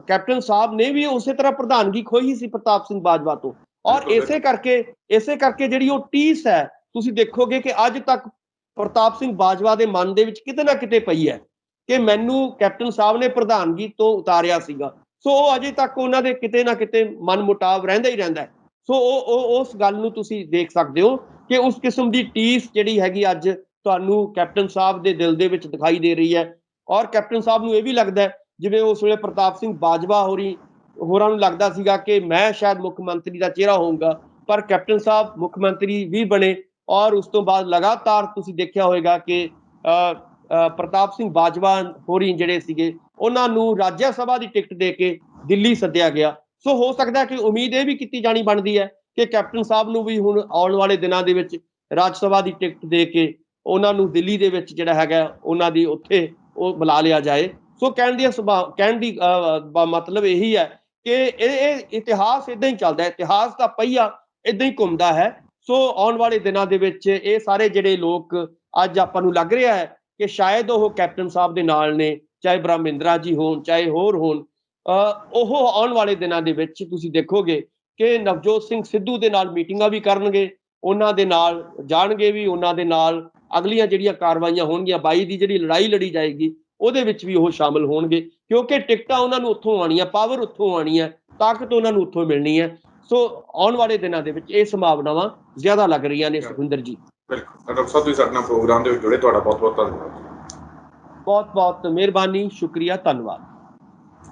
ਕੈਪਟਨ ਸਾਹਿਬ ਨੇ ਵੀ ਉਸੇ ਤਰ੍ਹਾਂ ਪ੍ਰਧਾਨਗੀ ਖੋਈ ਸੀ ਪ੍ਰਤਾਪ ਸਿੰਘ ਬਾਜਵਾ ਤੋਂ। ਔਰ ਇਸੇ ਕਰਕੇ ਜਿਹੜੀ ਉਹ ਟੀਸ ਹੈ, ਤੁਸੀਂ ਦੇਖੋਗੇ ਕਿ ਅੱਜ ਤੱਕ ਪ੍ਰਤਾਪ ਸਿੰਘ ਬਾਜਵਾ ਦੇ ਮਨ ਦੇ ਵਿੱਚ ਕਿਤੇ ਨਾ ਕਿਤੇ ਪਈ ਹੈ ਕਿ ਮੈਨੂੰ ਕੈਪਟਨ ਸਾਹਿਬ ਨੇ ਪ੍ਰਧਾਨਗੀ ਤੋਂ ਉਤਾਰਿਆ ਸੀਗਾ। ਸੋ ਉਹ ਅਜੇ ਤੱਕ ਉਹਨਾਂ ਦੇ ਕਿਤੇ ਨਾ ਕਿਤੇ ਮਨ ਮੁਟਾਵ ਰਹਿੰਦਾ ਹੀ ਰਹਿੰਦਾ। ਸੋ ਉਹ ਉਸ ਗੱਲ ਨੂੰ ਤੁਸੀਂ ਦੇਖ ਸਕਦੇ ਹੋ ਕਿ ਉਸ ਕਿਸਮ ਦੀ ਟੀਸ ਜਿਹੜੀ ਹੈਗੀ ਅੱਜ ਤੁਹਾਨੂੰ ਕੈਪਟਨ ਸਾਹਿਬ ਦੇ ਦਿਲ ਦੇ ਵਿੱਚ ਦਿਖਾਈ ਦੇ ਰਹੀ ਹੈ। ਔਰ ਕੈਪਟਨ ਸਾਹਿਬ ਨੂੰ ਇਹ ਵੀ ਲੱਗਦਾ ਜਿਵੇਂ ਉਸ ਵੇਲੇ ਪ੍ਰਤਾਪ ਸਿੰਘ ਬਾਜਵਾ ਹੋਰਾਂ ਨੂੰ ਲੱਗਦਾ ਸੀਗਾ ਕਿ ਮੈਂ ਸ਼ਾਇਦ ਮੁੱਖ ਮੰਤਰੀ ਦਾ ਚਿਹਰਾ ਹੋਊਂਗਾ, ਪਰ ਕੈਪਟਨ ਸਾਹਿਬ ਮੁੱਖ ਮੰਤਰੀ ਵੀ ਬਣੇ। ਔਰ ਉਸ ਤੋਂ ਬਾਅਦ ਲਗਾਤਾਰ ਤੁਸੀਂ ਦੇਖਿਆ ਹੋਵੇਗਾ ਕਿ ਪ੍ਰਤਾਪ ਸਿੰਘ ਬਾਜਵਾ ਹੋਰੀ ਜਿਹੜੇ ਸੀਗੇ ਉਹਨਾਂ ਨੂੰ ਰਾਜ ਸਭਾ ਦੀ ਟਿਕਟ ਦੇ ਕੇ ਦਿੱਲੀ ਸੱਦਿਆ ਗਿਆ। ਸੋ ਹੋ ਸਕਦਾ ਕਿ ਉਮੀਦ ਇਹ ਵੀ ਕੀਤੀ ਜਾਣੀ ਬਣਦੀ ਹੈ ਕਿ ਕੈਪਟਨ ਸਾਹਿਬ ਨੂੰ ਵੀ ਹੁਣ ਆਉਣ ਵਾਲੇ ਦਿਨਾਂ ਦੇ ਵਿੱਚ ਰਾਜ ਸਭਾ ਦੀ ਟਿਕਟ ਦੇ ਕੇ ਉਹਨਾਂ ਨੂੰ ਦਿੱਲੀ ਦੇ ਵਿੱਚ ਜਿਹੜਾ ਹੈਗਾ ਉਹਨਾਂ ਦੀ ਉੱਥੇ ਉਹ ਬੁਲਾ ਲਿਆ ਜਾਏ। ਸੋ ਕਹਿਣ ਦੀ ਮਤਲਬ ਇਹੀ ਹੈ ਕਿ ਇਹ ਇਤਿਹਾਸ ਏਦਾਂ ਹੀ ਚੱਲਦਾ ਹੈ, ਇਤਿਹਾਸ ਦਾ ਪਹੀਆ ਏਦਾਂ ਹੀ ਘੁੰਮਦਾ ਹੈ। ਸੋ ਆਉਣ ਵਾਲੇ ਦਿਨਾਂ ਦੇ ਵਿੱਚ ਇਹ ਸਾਰੇ ਜਿਹੜੇ ਲੋਕ ਅੱਜ ਆਪਾਂ ਨੂੰ ਲੱਗ ਰਿਹਾ ਹੈ ਕਿ ਸ਼ਾਇਦ ਉਹ ਕੈਪਟਨ ਸਾਹਿਬ ਦੇ ਨਾਲ ਨੇ, ਚਾਹੇ ਬ੍ਰਹਮਿੰਦਰਾ ਜੀ ਹੋਣ ਚਾਹੇ ਹੋਰ ਹੋਣ, ਉਹ ਆਉਣ ਵਾਲੇ ਦਿਨਾਂ ਦੇ ਵਿੱਚ ਤੁਸੀਂ ਦੇਖੋਗੇ ਕਿ ਨਵਜੋਤ ਸਿੰਘ ਸਿੱਧੂ ਦੇ ਨਾਲ ਮੀਟਿੰਗਾਂ ਵੀ ਕਰਨਗੇ, ਉਹਨਾਂ ਦੇ ਨਾਲ ਜਾਣਗੇ ਵੀ, ਉਹਨਾਂ ਦੇ ਨਾਲ ਅਗਲੀਆਂ ਜਿਹੜੀਆਂ ਕਾਰਵਾਈਆਂ ਹੋਣਗੀਆਂ 22 ਦੀ ਜਿਹੜੀ ਲੜਾਈ ਲੜੀ ਜਾਏਗੀ ਉਹਦੇ ਵਿੱਚ ਵੀ ਉਹ ਸ਼ਾਮਲ ਹੋਣਗੇ, ਕਿਉਂਕਿ ਟਿਕਟਾਂ ਉਹਨਾਂ ਨੂੰ ਉੱਥੋਂ ਆਉਣੀਆਂ, ਪਾਵਰ ਉੱਥੋਂ ਆਉਣੀ ਹੈ, ਤਾਕਤ ਉਹਨਾਂ ਨੂੰ ਉੱਥੋਂ ਮਿਲਣੀ ਹੈ। ਸੋ ਆਉਣ ਵਾਲੇ ਦਿਨਾਂ ਦੇ ਵਿੱਚ ਇਹ ਸੰਭਾਵਨਾਵਾਂ ਜ਼ਿਆਦਾ ਲੱਗ ਰਹੀਆਂ ਨੇ ਸੁਖਵਿੰਦਰ ਜੀ। ਬਿਲਕੁਲ ਡਾਕਟਰ ਸਾਹਿਬ, ਤੁਸੀਂ ਸਾਡੇ ਨਾਲ ਪ੍ਰੋਗਰਾਮ ਦੇ ਵਿੱਚ ਜੁੜੇ, ਤੁਹਾਡਾ ਬਹੁਤ ਬਹੁਤ ਧੰਨਵਾਦ। ਬਹੁਤ ਬਹੁਤ ਮਿਹਰਬਾਨੀ, ਸ਼ੁਕਰੀਆ, ਧੰਨਵਾਦ।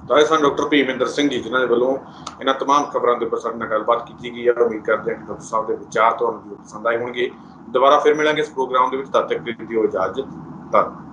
ਤਾਂ ਇਹ ਸਨ ਡਾਕਟਰ ਭੀਮਿੰਦਰ ਸਿੰਘ ਜੀ, ਜਿਨ੍ਹਾਂ ਦੇ ਵੱਲੋਂ ਇਹਨਾਂ तमाम ਖਬਰਾਂ ਦੇ ਉੱਪਰ ਸਾਡੇ ਨਾਲ ਗੱਲਬਾਤ ਕੀਤੀ ਗਈ ਹੈ। ਉਮੀਦ ਕਰਦੇ ਹਾਂ ਕਿ ਡਾਕਟਰ ਸਾਹਿਬ ਦੇ ਵਿਚਾਰ ਤੁਹਾਨੂੰ ਪਸੰਦ ਆਏ ਹੋਣਗੇ। ਦੁਬਾਰਾ ਫਿਰ ਮਿਲਾਂਗੇ ਇਸ ਪ੍ਰੋਗਰਾਮ ਦੇ ਵਿੱਚ, ਤਦ ਤੱਕ ਦੀ ਦਿਓ ਇਜਾਜ਼ਤ। ਧੰਨਵਾਦ।